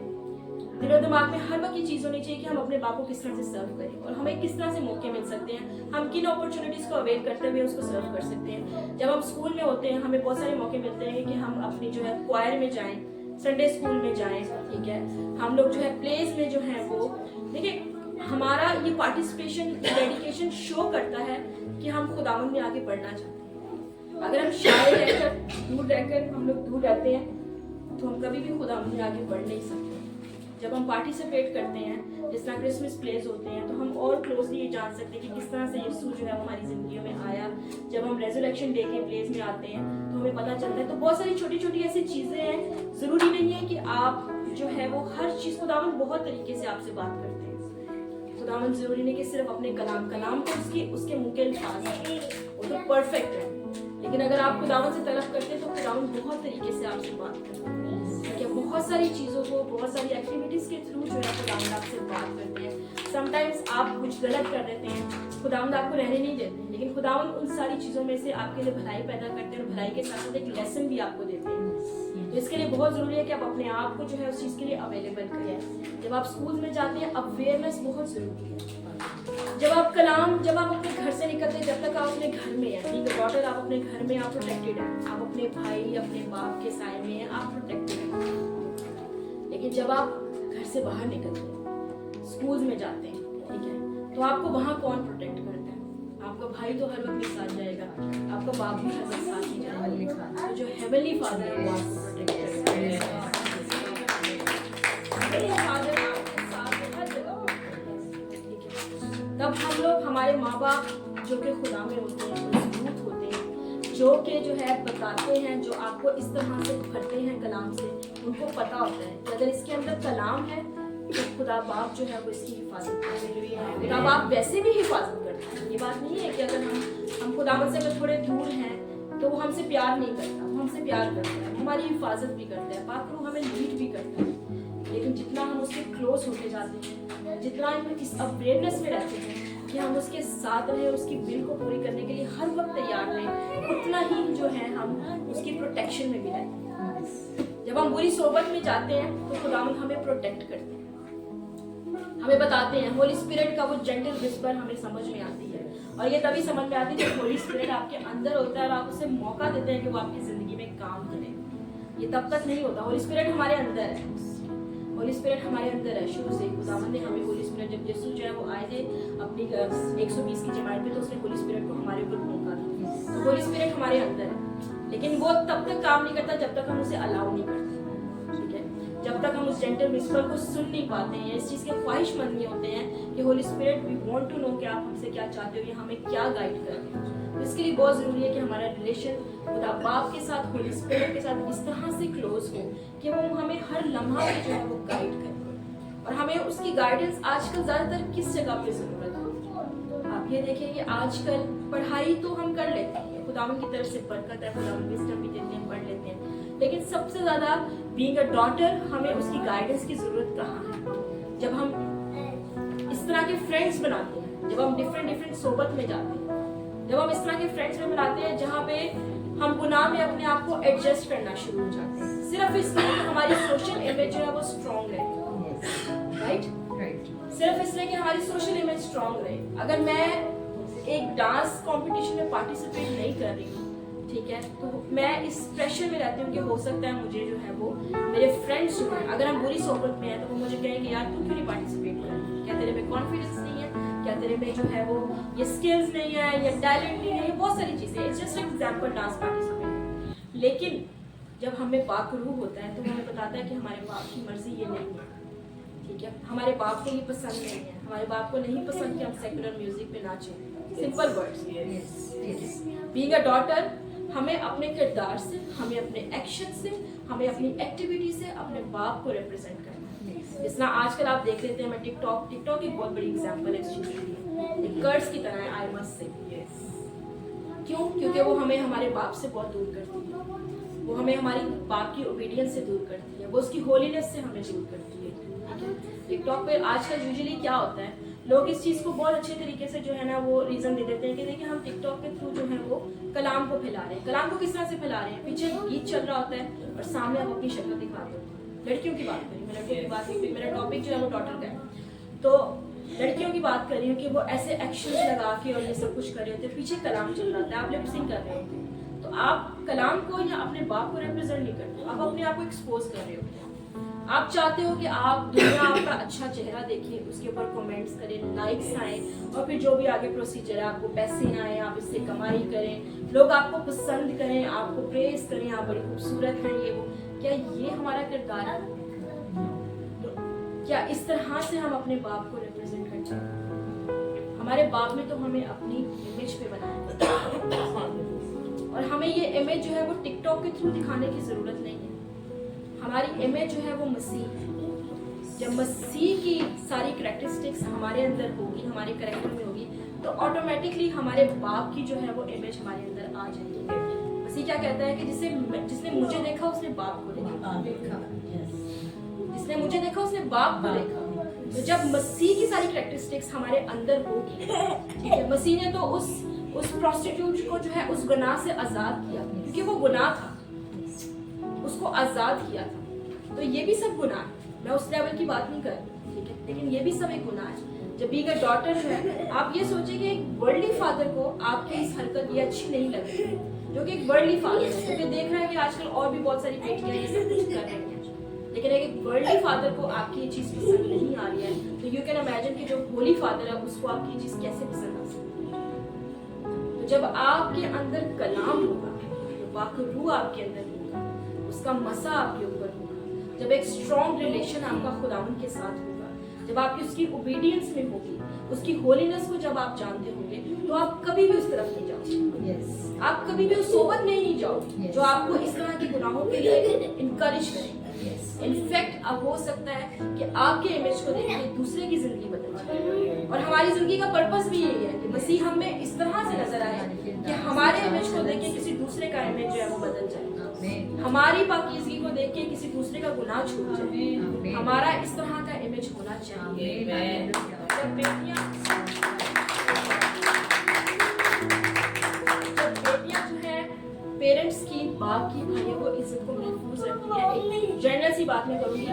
दिलो दिमाग में हर वक्त ये चीज़ होनी चाहिए कि हम अपने बाप को किस तरह से सर्व करें और हमें किस तरह से मौके मिल सकते हैं, हम किन अपॉर्चुनिटीज़ को अवेल करते हुए उसको सर्व कर सकते हैं। जब हम स्कूल में होते हैं हमें बहुत सारे मौके मिलते हैं कि हम अपनी जो है क्वायर में जाएं, संडे स्कूल में जाएं, ठीक है, हम लोग जो है प्लेस में जो है वो देखिए, हमारा ये पार्टिसिपेशन, डेडिकेशन शो करता है कि हम खुदावन में आगे बढ़ना चाहते हैं। अगर हम शायद रहकर हम लोग दूर रहते हैं तो हम कभी भी खुदावन में आगे बढ़ नहीं सकते। जब हम पार्टिसिपेट करते हैं, जिस तरह क्रिसमस प्लेस होते हैं, तो हम और क्लोजली ये जान सकते हैं कि किस तरह से यीशु जो है हमारी ज़िंदगियों में आया। जब हम रेजरेक्शन डे के प्लेस में आते हैं तो हमें पता चलता है। तो बहुत सारी छोटी छोटी ऐसी चीज़ें हैं, ज़रूरी नहीं है कि आप जो है वो हर चीज़, खुदावन बहुत तरीके से आपसे बात करते हैं। खुदावन ज़रूरी नहीं कि सिर्फ अपने कलाम को उसके मुँह के अल्फाज हैं, वो तो परफेक्ट है, लेकिन अगर आप खुदावन से तलब करते हैं तो खुदावन बहुत तरीके से आपसे बात करते हैं, ठीक है। बहुत सारी चीज़ों को, बहुत सारी एक्टिविटीज़ के थ्रू जो है खुदावंद आपसे बात करते हैं। समटाइम्स आप कुछ गलत कर देते हैं, खुदावंद आपको रहने नहीं देते, लेकिन खुदावंद उन सारी चीज़ों में से आपके लिए भलाई पैदा करते हैं और भलाई के साथ साथ एक लेसन भी आपको देते हैं। तो इसके लिए बहुत ज़रूरी है कि आप अपने आप को जो है उस चीज़ के लिए अवेलेबल करें। जब आप स्कूल में जाते हैं, अवेयरनेस बहुत ज़रूरी है। जब आप अपने घर से निकलते हैं, जब तक आप अपने घर में हैं, बीइंग अ डॉटर, आप अपने घर में आप प्रोटेक्टेड हैं, आप अपने भाई, अपने बाप के साए में हैं, आप प्रोटेक्टेड हैं। लेकिन जब आप घर से बाहर निकलते हैं, स्कूल में जाते हैं, ठीक है, तो आपको वहाँ कौन प्रोटेक्ट करता है? आपका भाई तो हर वक्त के साथ जाएगा, आपका बाप भी हर वक्त साथ ही जाएगा। तो जो हेवनली फादर है वो आपको प्रोटेक्ट करता है। हेवनली फादर आपके साथ हर जगह, ठीक है। तब हम लोग, हमारे माँ बाप जो कि खुदा में होते हैं, मजबूत होते जो कि जो है बताते हैं, जो आपको इस तरह से भरते हैं कलाम से, उनको पता होता है कि अगर इसके अंदर कलाम है तो खुदा बाप जो है वो इसकी हिफाजत करते हैं। खुदा बाप वैसे भी हिफाजत करते हैं। ये बात नहीं है कि अगर हम खुदावंद से अगर थोड़े दूर हैं तो वो हमसे प्यार नहीं करता, वो हमसे प्यार करता है, हमारी हिफाजत भी करता है, पाक रूह हमें लीड भी करता है। लेकिन जितना हम उसके क्लोज होते जाते हैं, जितना हम इस अवेयरनेस में रहते हैं कि हम उसके साथ रहें, उसकी विल को पूरी करने के लिए हर वक्त तैयार रहें, उतना ही जो है हम उसकी प्रोटेक्शन में भी रहते हैं। जब हम बुरी सोबत में जाते हैं तो खुदावंद हमें प्रोटेक्ट करते हैं, हमें बताते हैं। होली स्पिरिट का वो जेंटल विस्पर हमें समझ में आती है, और ये तभी समझ में आती है जब होली स्पिरिट आपके अंदर होता है और आप उसे मौका देते हैं कि वो आपकी जिंदगी में काम करे। ये तब तक नहीं होता। होली स्पिरिट हमारे अंदर है, होली स्पिरिट हमारे अंदर है शुरू से। खुदावंद ने हमें होली स्पिरिट, जब यीशु जो है वो आए थे अपनी 120 की जमात में, तो उसने होली स्पिरिट को हमारे ऊपर फूंका था। तो होली स्पिरिट हमारे अंदर है, लेकिन वो तब तक काम नहीं करता जब तक हम उसे अलाउ नहीं करते, ठीक है। जब तक हम उस जेंटल विस्पर को सुन नहीं पाते हैं, इस चीज के ख्वाहिशमंद नहीं होते हैं कि holy spirit we want to know कि आप हमसे क्या चाहते हो, या हमें क्या गाइड कर रहे हैं। तो इसके लिए बहुत जरूरी है कि हमारा रिलेशन खुदा बाप के साथ, होली स्पिरिट के साथ इस तरह से क्लोज हो कि वो हमें हर लम्हा में जो है वो गाइड करे। और हमें उसकी गाइडेंस आजकल ज्यादातर किस जगह पे जरूरत है? आप ये देखिए कि आजकल पढ़ाई तो हम कर लेते हैं, खुदावंद की तरफ से बरकत है, खुदावंद विज़डम भी देते हैं, पढ़ लेते हैं, लेकिन सबसे ज्यादा बीइंग अ डॉटर हमें उसकी गाइडेंस की जरूरत कहाँ है? जब हम इस तरह के फ्रेंड्स बनाते हैं, जब हम डिफरेंट सोबत में जाते हैं, जब हम इस तरह के फ्रेंड्स में बनाते हैं जहाँ पे हम गुनाह में अपने आप को एडजस्ट करना शुरू हो जाते हैं, सिर्फ इसलिए कि हमारी सोशल इमेज जो है वो स्ट्रॉन्ग रहे, राइट? सिर्फ इसलिए कि हमारी सोशल इमेज स्ट्रॉन्ग रहे। अगर मैं एक डांस कंपटीशन में पार्टिसिपेट नहीं कर रही हूँ, ठीक है, तो मैं इस प्रेशर में रहती हूँ कि हो सकता है मुझे जो है वो मेरे फ्रेंड्स जो है, अगर हम बुरी सोबत में हैं तो वो मुझे कहेंगे यार तू क्यों नहीं पार्टिसिपेट कर रही, क्या तेरे में कॉन्फिडेंस नहीं है, क्या तेरे में जो है वो ये स्किल्स नहीं है, या टैलेंट नहीं है, ये बहुत सारी चीजें। It's just example dance participate. लेकिन जब हमें पाक रूह होता है तो हमें बताता है कि हमारे बाप की मर्जी ये नहीं है, ठीक है, हमारे बाप को ये पसंद नहीं है, हमारे बाप को नहीं पसंद कि हम सेकुलर म्यूजिक पे नाचें। Simple words. Being a daughter हमें अपने किरदार से, हमें अपने एक्शन से, हमें अपनी एक्टिविटी से अपने बाप को रिप्रेजेंट करना है। जिस तरह आजकल आप देख लेते हैं, मैं टिकटॉक एक बहुत बड़ी एग्जांपल है इस चीज के लिए, एक कर्स की तरह है, आई मस्ट से। क्यों? क्योंकि वो हमें हमारे बाप से बहुत दूर करती है, वो हमें हमारी बाप की ओबीडियंस से दूर करती है, वो उसकी होलीनेस से हमें दूर करती है। टिकटॉक पे आजकल यूजुअली क्या होता है, लोग इस चीज को बहुत अच्छे तरीके से जो है ना वो रीजन दे देते हैं कि देखिए हम टिकटॉक के थ्रू जो है वो कलाम को फैला रहे हैं। कलाम को किस तरह से फैला रहे हैं? पीछे गीत चल रहा होता है और सामने आप अपनी शक्ल दिखाते हो। लड़कियों की बात करी, मैं लड़कियों की बात करी, मेरा टॉपिक जो है वो डॉटर का है, तो लड़कियों की बात कर रही हूँ कि वो ऐसे एक्शन लगा के और ये सब कुछ कर रहे होते हैं, पीछे कलाम चल रहा होता है, आप लिप सिंक कर रहे होते हैं, तो आप कलाम को या अपने बाप को रिप्रेजेंट नहीं करते, आप अपने आप को एक्सपोज कर रहे होते हैं। आप चाहते हो कि आप दुनिया आपका अच्छा चेहरा देखे, उसके ऊपर कमेंट्स करें, लाइक्स आए, और फिर जो भी आगे प्रोसीजर है, आपको पैसे आए, आप इससे कमाई करें, लोग आपको पसंद करें, आपको प्रेस करें, आप बड़ी खूबसूरत हैं, ये वो। क्या ये हमारा किरदार है? क्या इस तरह से हम अपने बाप को रिप्रेजेंट करते हैं? हमारे बाप ने तो हमें अपनी इमेज पे बनाया, और हमें ये इमेज जो है वो टिकटॉक के थ्रू दिखाने की जरूरत नहीं है। हमारी इमेज जो है वो मसीह है। जब मसीह की सारी करैक्टरिस्टिक्स हमारे अंदर होगी, हमारे करैक्टर में होगी, तो ऑटोमेटिकली हमारे बाप की जो है वो इमेज हमारे अंदर आ जाएगी। मसीह क्या कहता है कि जिसने मुझे देखा उसने बाप को देखा, जिसने मुझे देखा उसने बाप को देखा। तो जब मसीह की सारी करैक्टरिस्टिक्स हमारे अंदर होगी, ठीक है, मसीह ने तो उस प्रोस्टिट्यूट को जो है उस गुनाह से आजाद किया, क्योंकि वो गुनाह था, उसको आजाद किया था। तो ये भी सब गुनाह है, मैं उस लेवल की बात नहीं कर रही, ठीक है, लेकिन ये भी सब एक गुनाह है। जब बीइंग अ डॉटर जो है, आप ये सोचिए कि एक वर्ल्डली फादर को आपकी इस हरकत ये अच्छी नहीं लग रही, जो कि एक वर्ल्डली फादर है, क्योंकि देख रहा है कि आजकल और भी बहुत सारी बेटियां ये सब कुछ कर रही हैं, लेकिन एक वर्ल्डली फादर को आपकी ये चीज पसंद नहीं आ रही है, तो यू कैन इमेजिन कि जो होली फादर है उसको आपकी ये चीज कैसे पसंद आ सकती है। तो जब आपके अंदर कलाम होगा, तो पाक रूह आपके अंदर होगा, उसका मसा आपके ऊपर होगा, जब एक स्ट्रॉन्ग रिलेशन आपका खुदावंद के साथ होगा, जब आपकी उसकी ओबीडियंस में होगी, उसकी होलीनेस को जब आप जानते होंगे, तो आप कभी भी उस तरफ नहीं जाओगे। आप कभी भी उस सोबत में नहीं जाओगे जो आपको इस तरह के गुनाहों के लिए इनकरेज करेगा। इनफैक्ट अब हो सकता है कि आपके इमेज को देख के दूसरे की जिंदगी बदल जाए। और हमारी जिंदगी का पर्पस भी यही है कि मसीह हम में इस तरह से नजर आए कि हमारे इमेज को देख के किसी दूसरे का इमेज जो है वो बदल जाए, हमारी पाकीज़गी को देख के किसी दूसरे का गुनाह छूट जाए। हमारा इस तरह का इमेज होना चाहिए। जब बेटियां जो है पेरेंट्स की, बाप की, भाइयों को इज्जत को महफूज रखती है। एक जनरल सी बात मैं करूंगी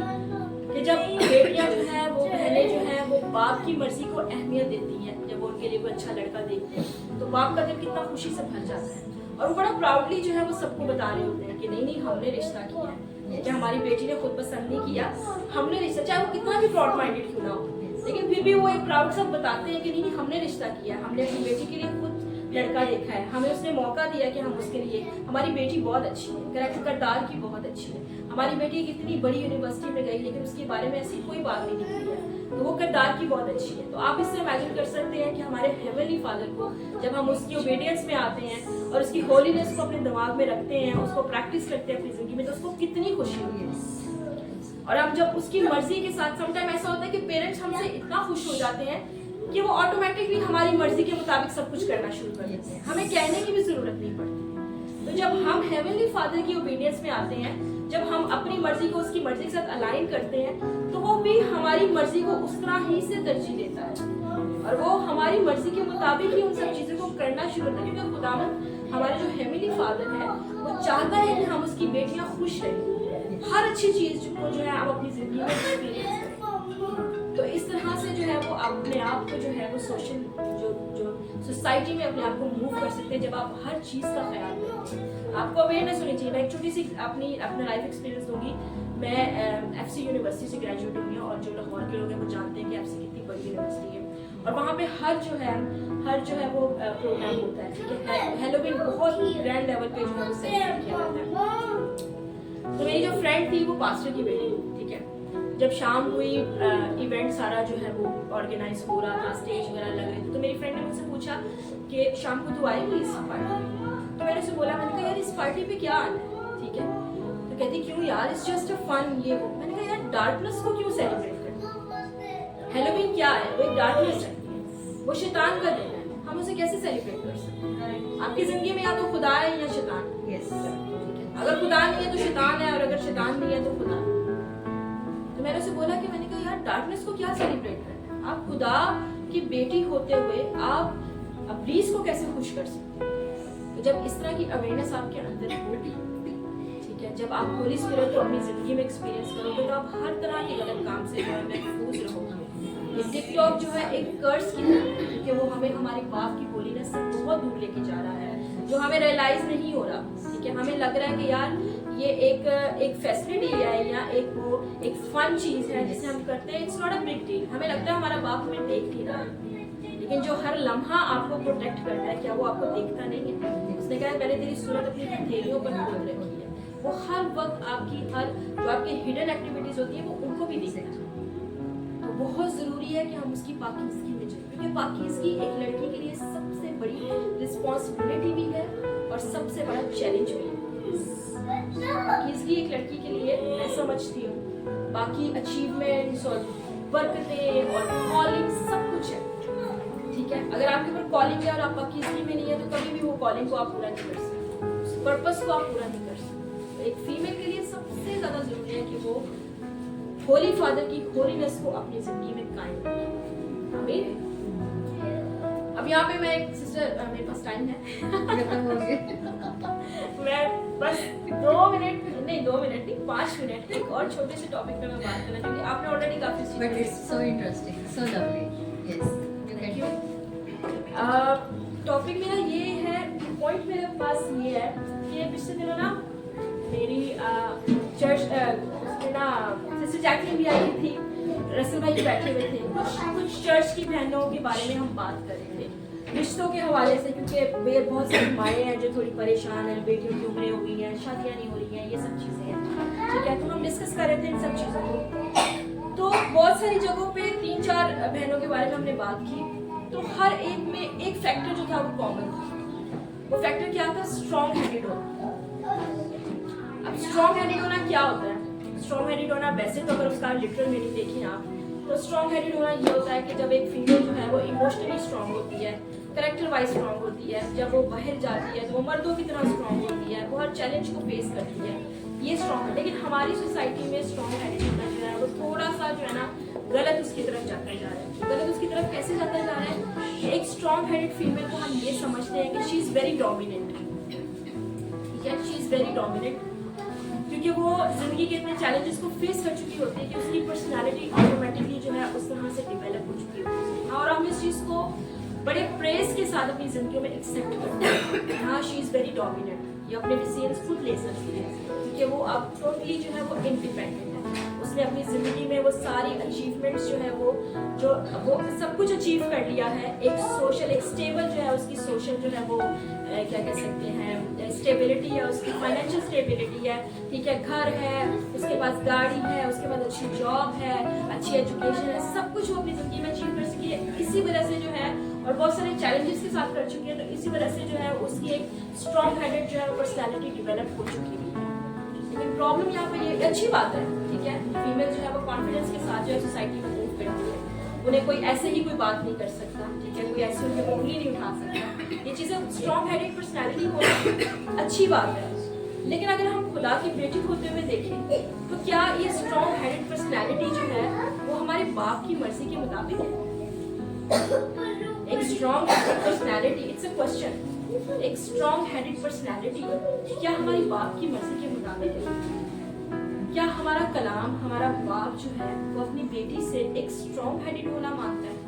कि जब बेटियां जो है वो बहनें जो है वो बाप की मर्जी को अहमियत देती हैं, जब वो उनके लिए कोई अच्छा लड़का देखते हैं तो बाप का दिल कितना खुशी से भर जाता है और वो बड़ा प्राउडली जो है वो सबको बता रहे होते हैं कि नहीं नहीं हमने रिश्ता किया है, कि हमारी बेटी ने खुद पसंद नहीं किया, हमने रिश्ता, चाहे वो कितना भी ब्रॉड माइंडेड क्यों ना हो, लेकिन फिर भी वो एक प्राउड सब बताते हैं कि नहीं नहीं हमने रिश्ता किया, हमने अपनी बेटी के लिए खुद लड़का देखा है, हमें उसने मौका दिया कि हम उसके लिए, हमारी बेटी बहुत अच्छी है, कैरेक्टर किरदार की बहुत अच्छी है, हमारी बेटी कितनी बड़ी यूनिवर्सिटी में गई लेकिन उसके बारे में ऐसी कोई बात नहीं निकली है, तो वो किरदार की बहुत अच्छी है। तो आप इससे इमेजिन कर सकते हैं कि हमारे हेवनली फादर को जब हम उसकी ओबीडियंस में आते हैं और उसकी होलीनेस को अपने दिमाग में रखते हैं, उसको प्रैक्टिस करते हैं अपनी जिंदगी में, तो उसको कितनी खुशी होगी। और हम जब उसकी मर्जी के साथ, समटाइम ऐसा होता है कि पेरेंट्स हमसे इतना खुश हो जाते हैं कि वो ऑटोमेटिकली हमारी मर्जी के मुताबिक सब कुछ करना शुरू कर देते हैं, हमें कहने की भी जरूरत नहीं पड़ती। तो जब हम हेवनली फादर की ओबीडियंस में आते हैं, जब हम अपनी मर्जी को उसकी मर्जी के साथ अलाइन करते हैं, तो वो भी हमारी मर्जी को उस तरह ही से तरजीह देता है और वो हमारी मर्जी के मुताबिक ही उन सब चीजों को करना शुरू करता है, क्योंकि खुदावंद हमारे जो हेवनली फादर है वो चाहता है कि हम उसकी बेटियां खुश रहें, हर अच्छी चीज को जो है हम अपनी जिंदगी में एक्सपीरियंस करें। तो इस तरह से जो है वो अपने आप को जो है वो सोशल जो सोसाइटी में अपने आप को मूव कर सकते हैं, जब आप हर चीज का ख्याल रखते हैं। आपको अवेयरनेस होनी चाहिए। मैं एक छोटी सी अपना लाइफ एक्सपीरियंस दूंगी। मैं एफसी यूनिवर्सिटी से ग्रेजुएट हुई हूँ और जो लाहौर के लोग हैं वो जानते हैं कि एफसी कितनी बड़ी यूनिवर्सिटी है और वहाँ पे हर जो है वो प्रोग्राम होता है, ठीक है। हैलोवीन बहुत ग्रैंड लेवल पे जो है वो सेलिब्रेट किया जाता है। तो मेरी जो फ्रेंड थी वो पास्टर की बेटी, ठीक है। जब शाम हुई, इवेंट सारा जो है वो ऑर्गेनाइज हो रहा था, स्टेज वगैरह लग रहे थे, तो मेरी फ्रेंड ने मुझसे पूछा कि शाम को तू आएगी इस पार्टी में? तो मैंने उसे बोला, मैंने कहा यार इस पार्टी पे क्या आना है, ठीक है। तो कहती क्यों यार, इट्स जस्ट अ फन, ये वो। मैंने कहा यार डार्कनेस को क्यों सेलिब्रेट करना? हैलोवीन क्या है? वो एक डार्कनेस है, वो शैतान का दिन है, हम उसे कैसे सेलिब्रेट कर सकते हैं? आपकी जिंदगी में या तो खुदा है या शैतान। अगर खुदा नहीं है तो शैतान है और अगर शैतान नहीं है तो खुदा। तो मैंने उसे बोला कि मैंने कहा यार डार्कनेस को क्या सेलिब्रेट करना है? आप खुदा की बेटी होते हुए आप इब्लीस को कैसे खुश कर सकते हैं? तो जब इस तरह की अवेयरनेस आपके अंदर होगी, ठीक है, जब आप होली स्पिरिट को अपनी जिंदगी में एक्सपीरियंस करोगे तो आप हर तरह के गलत काम से महफूज रहोगे। ये टिकटॉक जो है एक कर्स की तरह है, क्योंकि वो हमें हमारे बाप की होलीनेस से बहुत दूर लेके जा रहा है, जो हमें रियलाइज नहीं हो रहा, ठीक है। हमें लग रहा है कि यार ये एक फैसिलिटी है या एक फन चीज है जिसे हम करते हैं, it's not a big deal. हमें लगता है हमारा बाप हमें देख नहीं रहा है, लेकिन जो हर लम्हा आपको प्रोटेक्ट करता है, क्या वो आपको देखता नहीं है? उसने कहा मैंने तेरी सूरत अपनी हथेलियों पर खोल रखी है, वो हर वक्त आपकी जो आपकी हिडन एक्टिविटीज होती है वो उनको भी देखता है। तो बहुत जरूरी है कि हम उसकी पाकीज़गी में जाएं, क्योंकि पाकीज़गी एक लड़की के लिए सबसे बड़ी रिस्पॉन्सिबिलिटी भी है और सबसे बड़ा चैलेंज भी है। पाकीज़गी एक लड़की के लिए मैं समझती हूँ बाकी अचीवमेंट्स और बरकतें और कॉलिंग सब कुछ है, ठीक है। अगर आपके ऊपर कॉलिंग है और आप पाकीज़गी में नहीं है तो कभी भी वो कॉलिंग को आप पूरा नहीं कर सकते, उस पर्पस को आप पूरा नहीं कर सकते। तो एक फीमेल के लिए सबसे ज़्यादा ज़रूरी है कि वो होली फादर की होलीनेस को अपनी जिंदगी में कायम रखें। आमीन। अब यहाँ पे मैं एक सिस्टर, मेरे पास टाइम है मैं बस 2 मिनट नहीं 5 मिनट एक और छोटे से टॉपिक पे मैं बात करना चाहूँगी। आपने ऑलरेडी काफी but it's so interesting, so lovely. Yes, thank you. Topic मेरा ये है, पॉइंट मेरे पास ये है कि पिछले दिनों ना मेरी चर्च ना सिस्टर जैकलिन भी आई थी, रसल भाई बैठे हुए थे, कुछ चर्च की बहनों के बारे में हम बात कर रहे थे रिश्तों के हवाले से, क्योंकि वे बहुत सारी माएँ हैं जो थोड़ी परेशान हैं, बेटियों की उम्रें हो गई हैं, शादियाँ नहीं हो रही हैं, ये सब चीज़ें हैं, ठीक है। तो हम डिस्कस कर रहे थे इन सब चीज़ों को। तो बहुत सारी जगहों पे 3-4 बहनों के बारे में हमने बात की, तो हर एक में एक फैक्टर जो था वो कॉमन था। वो फैक्टर क्या था? स्ट्रॉन्ग हेडेड होना। अब स्ट्रॉन्ग हेडेड होना क्या होता है? स्ट्रॉन्ग हेडेड होना वैसे तो अगर उसका लिटरल मीनिंग देखें आप, तो स्ट्रॉन्ग हेडेड होना ये होता है कि जब एक फीमेल जो है वो इमोशनली स्ट्रॉन्ग होती है, करेक्टर वाइज स्ट्रॉन्ग होती है, जब वो बाहर जाती है तो वो मर्दों की तरह स्ट्रॉन्ग होती है, वो हर चैलेंज को फेस करती है, ये स्ट्रॉन्ग है। लेकिन हमारी सोसाइटी में स्ट्रॉन्ग हेडेड होना जो है वो थोड़ा सा जो है ना गलत उसकी तरफ जाता जा रहा है। गलत उसकी तरफ कैसे जाता जा रहा है? एक स्ट्रॉन्ग हेडेड फीमेल को हम ये समझते हैं कि शी इज वेरी डोमिनेंट, ठीक है, शी इज वेरी डोमिनेंट, क्योंकि वो जिंदगी के इतने चैलेंजेस को फेस कर चुकी होती है कि उसकी पर्सनालिटी ऑटोमेटिकली जो है उस तरह से डेवलप हो चुकी होती है, और हम इस चीज को बड़े प्रेस के साथ अपनी जिंदगी में एक्सेप्ट करते हैं। हाँ, शी इज वेरी डोमिनेंट, ये अपने डिसीजंस खुद ले सकती है, क्योंकि वो अब टोटली जो है वो इंडिपेंडेंट है। उसने अपनी जिंदगी में वो सारी अचीवमेंट्स जो है वो सब कुछ अचीव कर लिया है। एक सोशल, एक स्टेबल जो है उसकी सोशल जो है वो क्या कह सकते हैं स्टेबिलिटी है, उसकी फाइनेंशियल स्टेबिलिटी है, ठीक है, घर है, उसके पास गाड़ी है, उसके पास अच्छी जॉब है, अच्छी एजुकेशन है, सब कुछ वो अपनी जिंदगी में अचीव कर चुकी है। इसी वजह से जो है, और बहुत सारे चैलेंजेस के साथ कर चुकी है, तो इसी वजह से जो है उसकी एक स्ट्रॉन्ग हेडेड जो है पर्सनैलिटी डेवलप हो चुकी है। लेकिन प्रॉब्लम यहाँ पे ये अच्छी बात है, ठीक है, फीमेल जो है वो कॉन्फिडेंस के साथ जो है सोसाइटी में मूव करती है, उन्हें कोई ऐसे ही कोई बात नहीं कर सकता, ठीक है, कोई ऐसे उनके उंगली नहीं उठा सकता। ये चीजें स्ट्रॉन्ग हेडेड पर्सनैलिटी होना अच्छी बात है। लेकिन अगर हम खुदा की बेटी होते हुए देखें तो क्या ये स्ट्रॉन्ग हेडेड पर्सनैलिटी जो है वो हमारे बाप की मर्जी के मुताबिक है? एक strong headed personality, it's a question, एक स्ट्रॉन्ग हेडेड पर्सनैलिटी क्या हमारी बाप की मर्जी के मुताबिक है? क्या हमारा कलाम, हमारा बाप जो है वो अपनी बेटी से एक स्ट्रॉन्ग हेडेड होना मांगता है?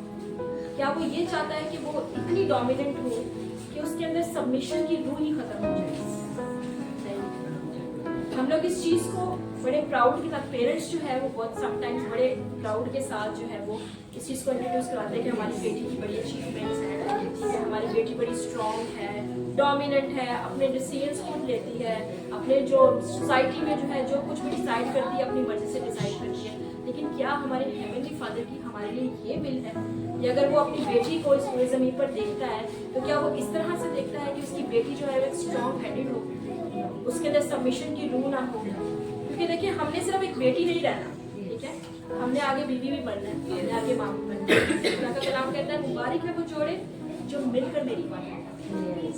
क्या वो ये चाहता है कि वो इतनी डोमिनेंट हो कि उसके अंदर सबमिशन की रूह ही खत्म हो जाए? हम लोग इस चीज को बड़े प्राउड के साथ, पेरेंट्स जो है वो बहुत समटाइम्स बड़े प्राउड के साथ जो है वो इस चीज को इंट्रोड्यूस कराते हैं कि हमारी बेटी की बड़ी अचीवमेंट्स है, ठीक है, हमारी बेटी बड़ी स्ट्रॉन्ग है, डोमिनेंट है, अपने डिसीजंस खुद लेती है, अपने जो सोसाइटी में जो है जो कुछ भी डिसाइड करती है अपनी मर्जी से डिसाइड करती है। लेकिन क्या हमारे हेवनली फादर की हमारे लिए ये विल है कि अगर वो अपनी बेटी को इस पूरे जमीन पर देखता है तो क्या वो इस तरह से देखता है कि उसकी बेटी जो है वो एक स्ट्रॉन्ग हेडेड हो, उसके अंदर सबमिशन की रूह ना हो? क्योंकि देखिए, हमने सिर्फ एक बेटी नहीं रहना, ठीक है, हमने आगे बीवी भी बनना है, हमने आगे माँ भी बनना है। खुदा का कलाम कहता है मुबारक है वो जोड़े जो मिलकर मेरी बात है।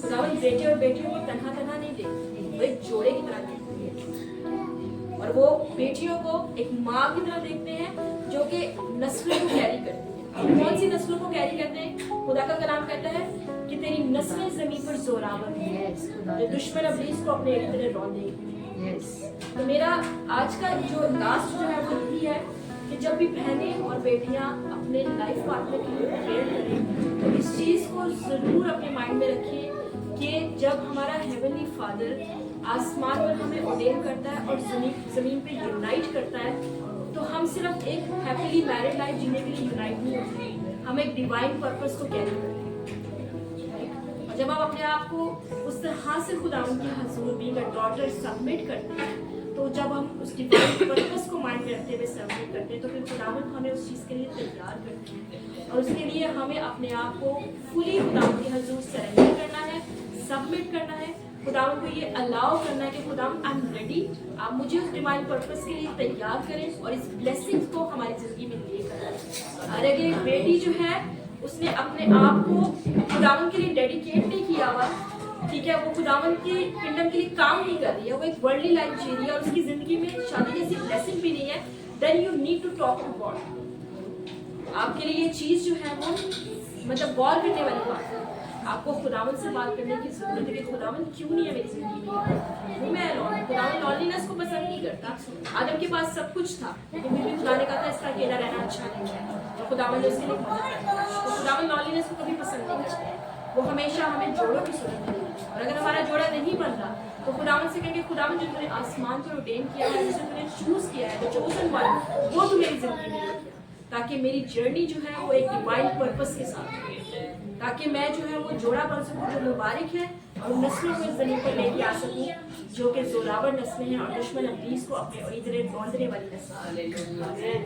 खुदावंद बेटे और बेटियों को तन्हा तन्हा नहीं देखते, वो एक जोड़े की तरह देखते हैं, और वो बेटियों को एक माँ की तरह देखते हैं जो कि नस्लों को कैरी करती है। कौन सी नस्लों को कैरी करते हैं? खुदा का कलाम कहता है कि तेरी नस्लें जमीन पर जोरावर हैं, जो दुश्मन अबलीस को अपने एड़ी तले रौंद देंगे। तो मेरा आज का जो लास्ट जो है वो यही है कि जब भी बहनें और बेटियां अपने लाइफ पार्टनर के लिए प्रेयर करें तो इस चीज को जरूर अपने माइंड में रखें कि जब हमारा हेवनली फादर आसमान पर हमें ऑर्डेन करता है और जमीन पे यूनाइट करता है, तो हम सिर्फ एक हैप्पीली मैरिड लाइफ जीने के लिए यूनाइट नहीं होते, हम एक डिवाइन पर्पस को कैरी करते हैं। और जब आप अपने आप को उस तरह से खुदावंद के हुजूर बीइंग अ डॉटर सबमिट करते हैं, तो जब हम उस डिवाइन पर्पस को माइंड में रखते हुए सबमिट करते हैं, तो फिर खुदावंद हमें उस चीज़ के लिए तैयार करते हैं, और उसके लिए हमें अपने आप को फुली खुदावंद के हुजूर सरेंडर करना है, सबमिट करना है, खुदावंद को ये अलाउ करना है कि खुदावंद आई एम रेडी, आप मुझे उस डिवाइन पर्पस के लिए तैयार करें और इस ब्लेसिंग्स को हमारी जिंदगी में लेकर आए। और अगर एक बेटी जो है उसने अपने आप को खुदावंद के लिए डेडिकेट नहीं किया हुआ, ठीक है, वो खुदावंद के किंगडम के लिए काम नहीं कर रही है, वो एक वर्ल्डली लाइफ जी रही है और उसकी जिंदगी में शादी जैसी ब्लेसिंग भी नहीं है, then you need to talk to God. आपके लिए ये चीज जो है वो मतलब गौर करने वाली बात है। आपको खुदावंद से बात करने की जरूरत है कि खुदावंद क्यों नहीं है मेरी जिंदगी में, वो मैं अलॉन हूं। खुदावंद लॉनलीनेस को पसंद नहीं करता। आदम के पास सब कुछ था, लेकिन फिर भी खुदा ने कहा था इसका अकेला रहना अच्छा नहीं है, और खुदावंद ने उसके लिए मदद करता है। तो खुदावंद लॉनलीनेस को कभी पसंद नहीं करता, वो हमेशा हमें जोड़ों की सूरत में देता है। और अगर हमारा जोड़ा नहीं बन रहा तो खुदावंद से कहेंगे खुदावंद जो तूने आसमान पर ऑर्डेन किया है, जिसे तूने चूज किया है, जो चोजन वन, वो तू मेरी जिंदगी में लेके आ, ताकि मेरी जर्नी जो है वो एक डिवाइन पर्पस के साथ हो, ताकि मैं जो है वो जोड़ा बन सकूं जो मुबारक है और उन नस्लों को इस जमीन पर लेके आ सकूं जो कि जोरावर नस्लें हैं और दुश्मन अब्लीस को अपने और इधर रौंदने वाली नस्ल।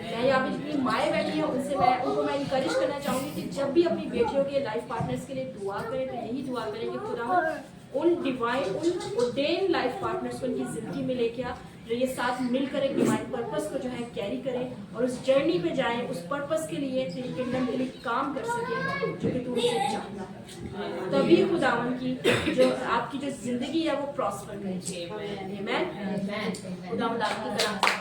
मैं यहाँ पे जितनी माएँ बैठी हैं उनको मैं इनकरेज करना चाहूँगी कि जब भी अपनी बेटियों के लाइफ पार्टनर्स के लिए दुआ करें तो यही दुआ करें कि खुदा उन डिवाइन उन ऑर्डेन लाइफ पार्टनर्स को उनकी ज़िंदगी में लेके आ जो ये साथ मिलकर एक डिवाइन पर्पस को जो है कैरी करें और उस जर्नी पे जाएं उस पर्पस के लिए तेरी किंगडम के लिए काम कर सके जो कि तू उनसे चाहता है। तभी खुदावन की जो आपकी जो जिंदगी है वो प्रॉस्पर करेगी। आमीन। खुदावन आपकी तरफ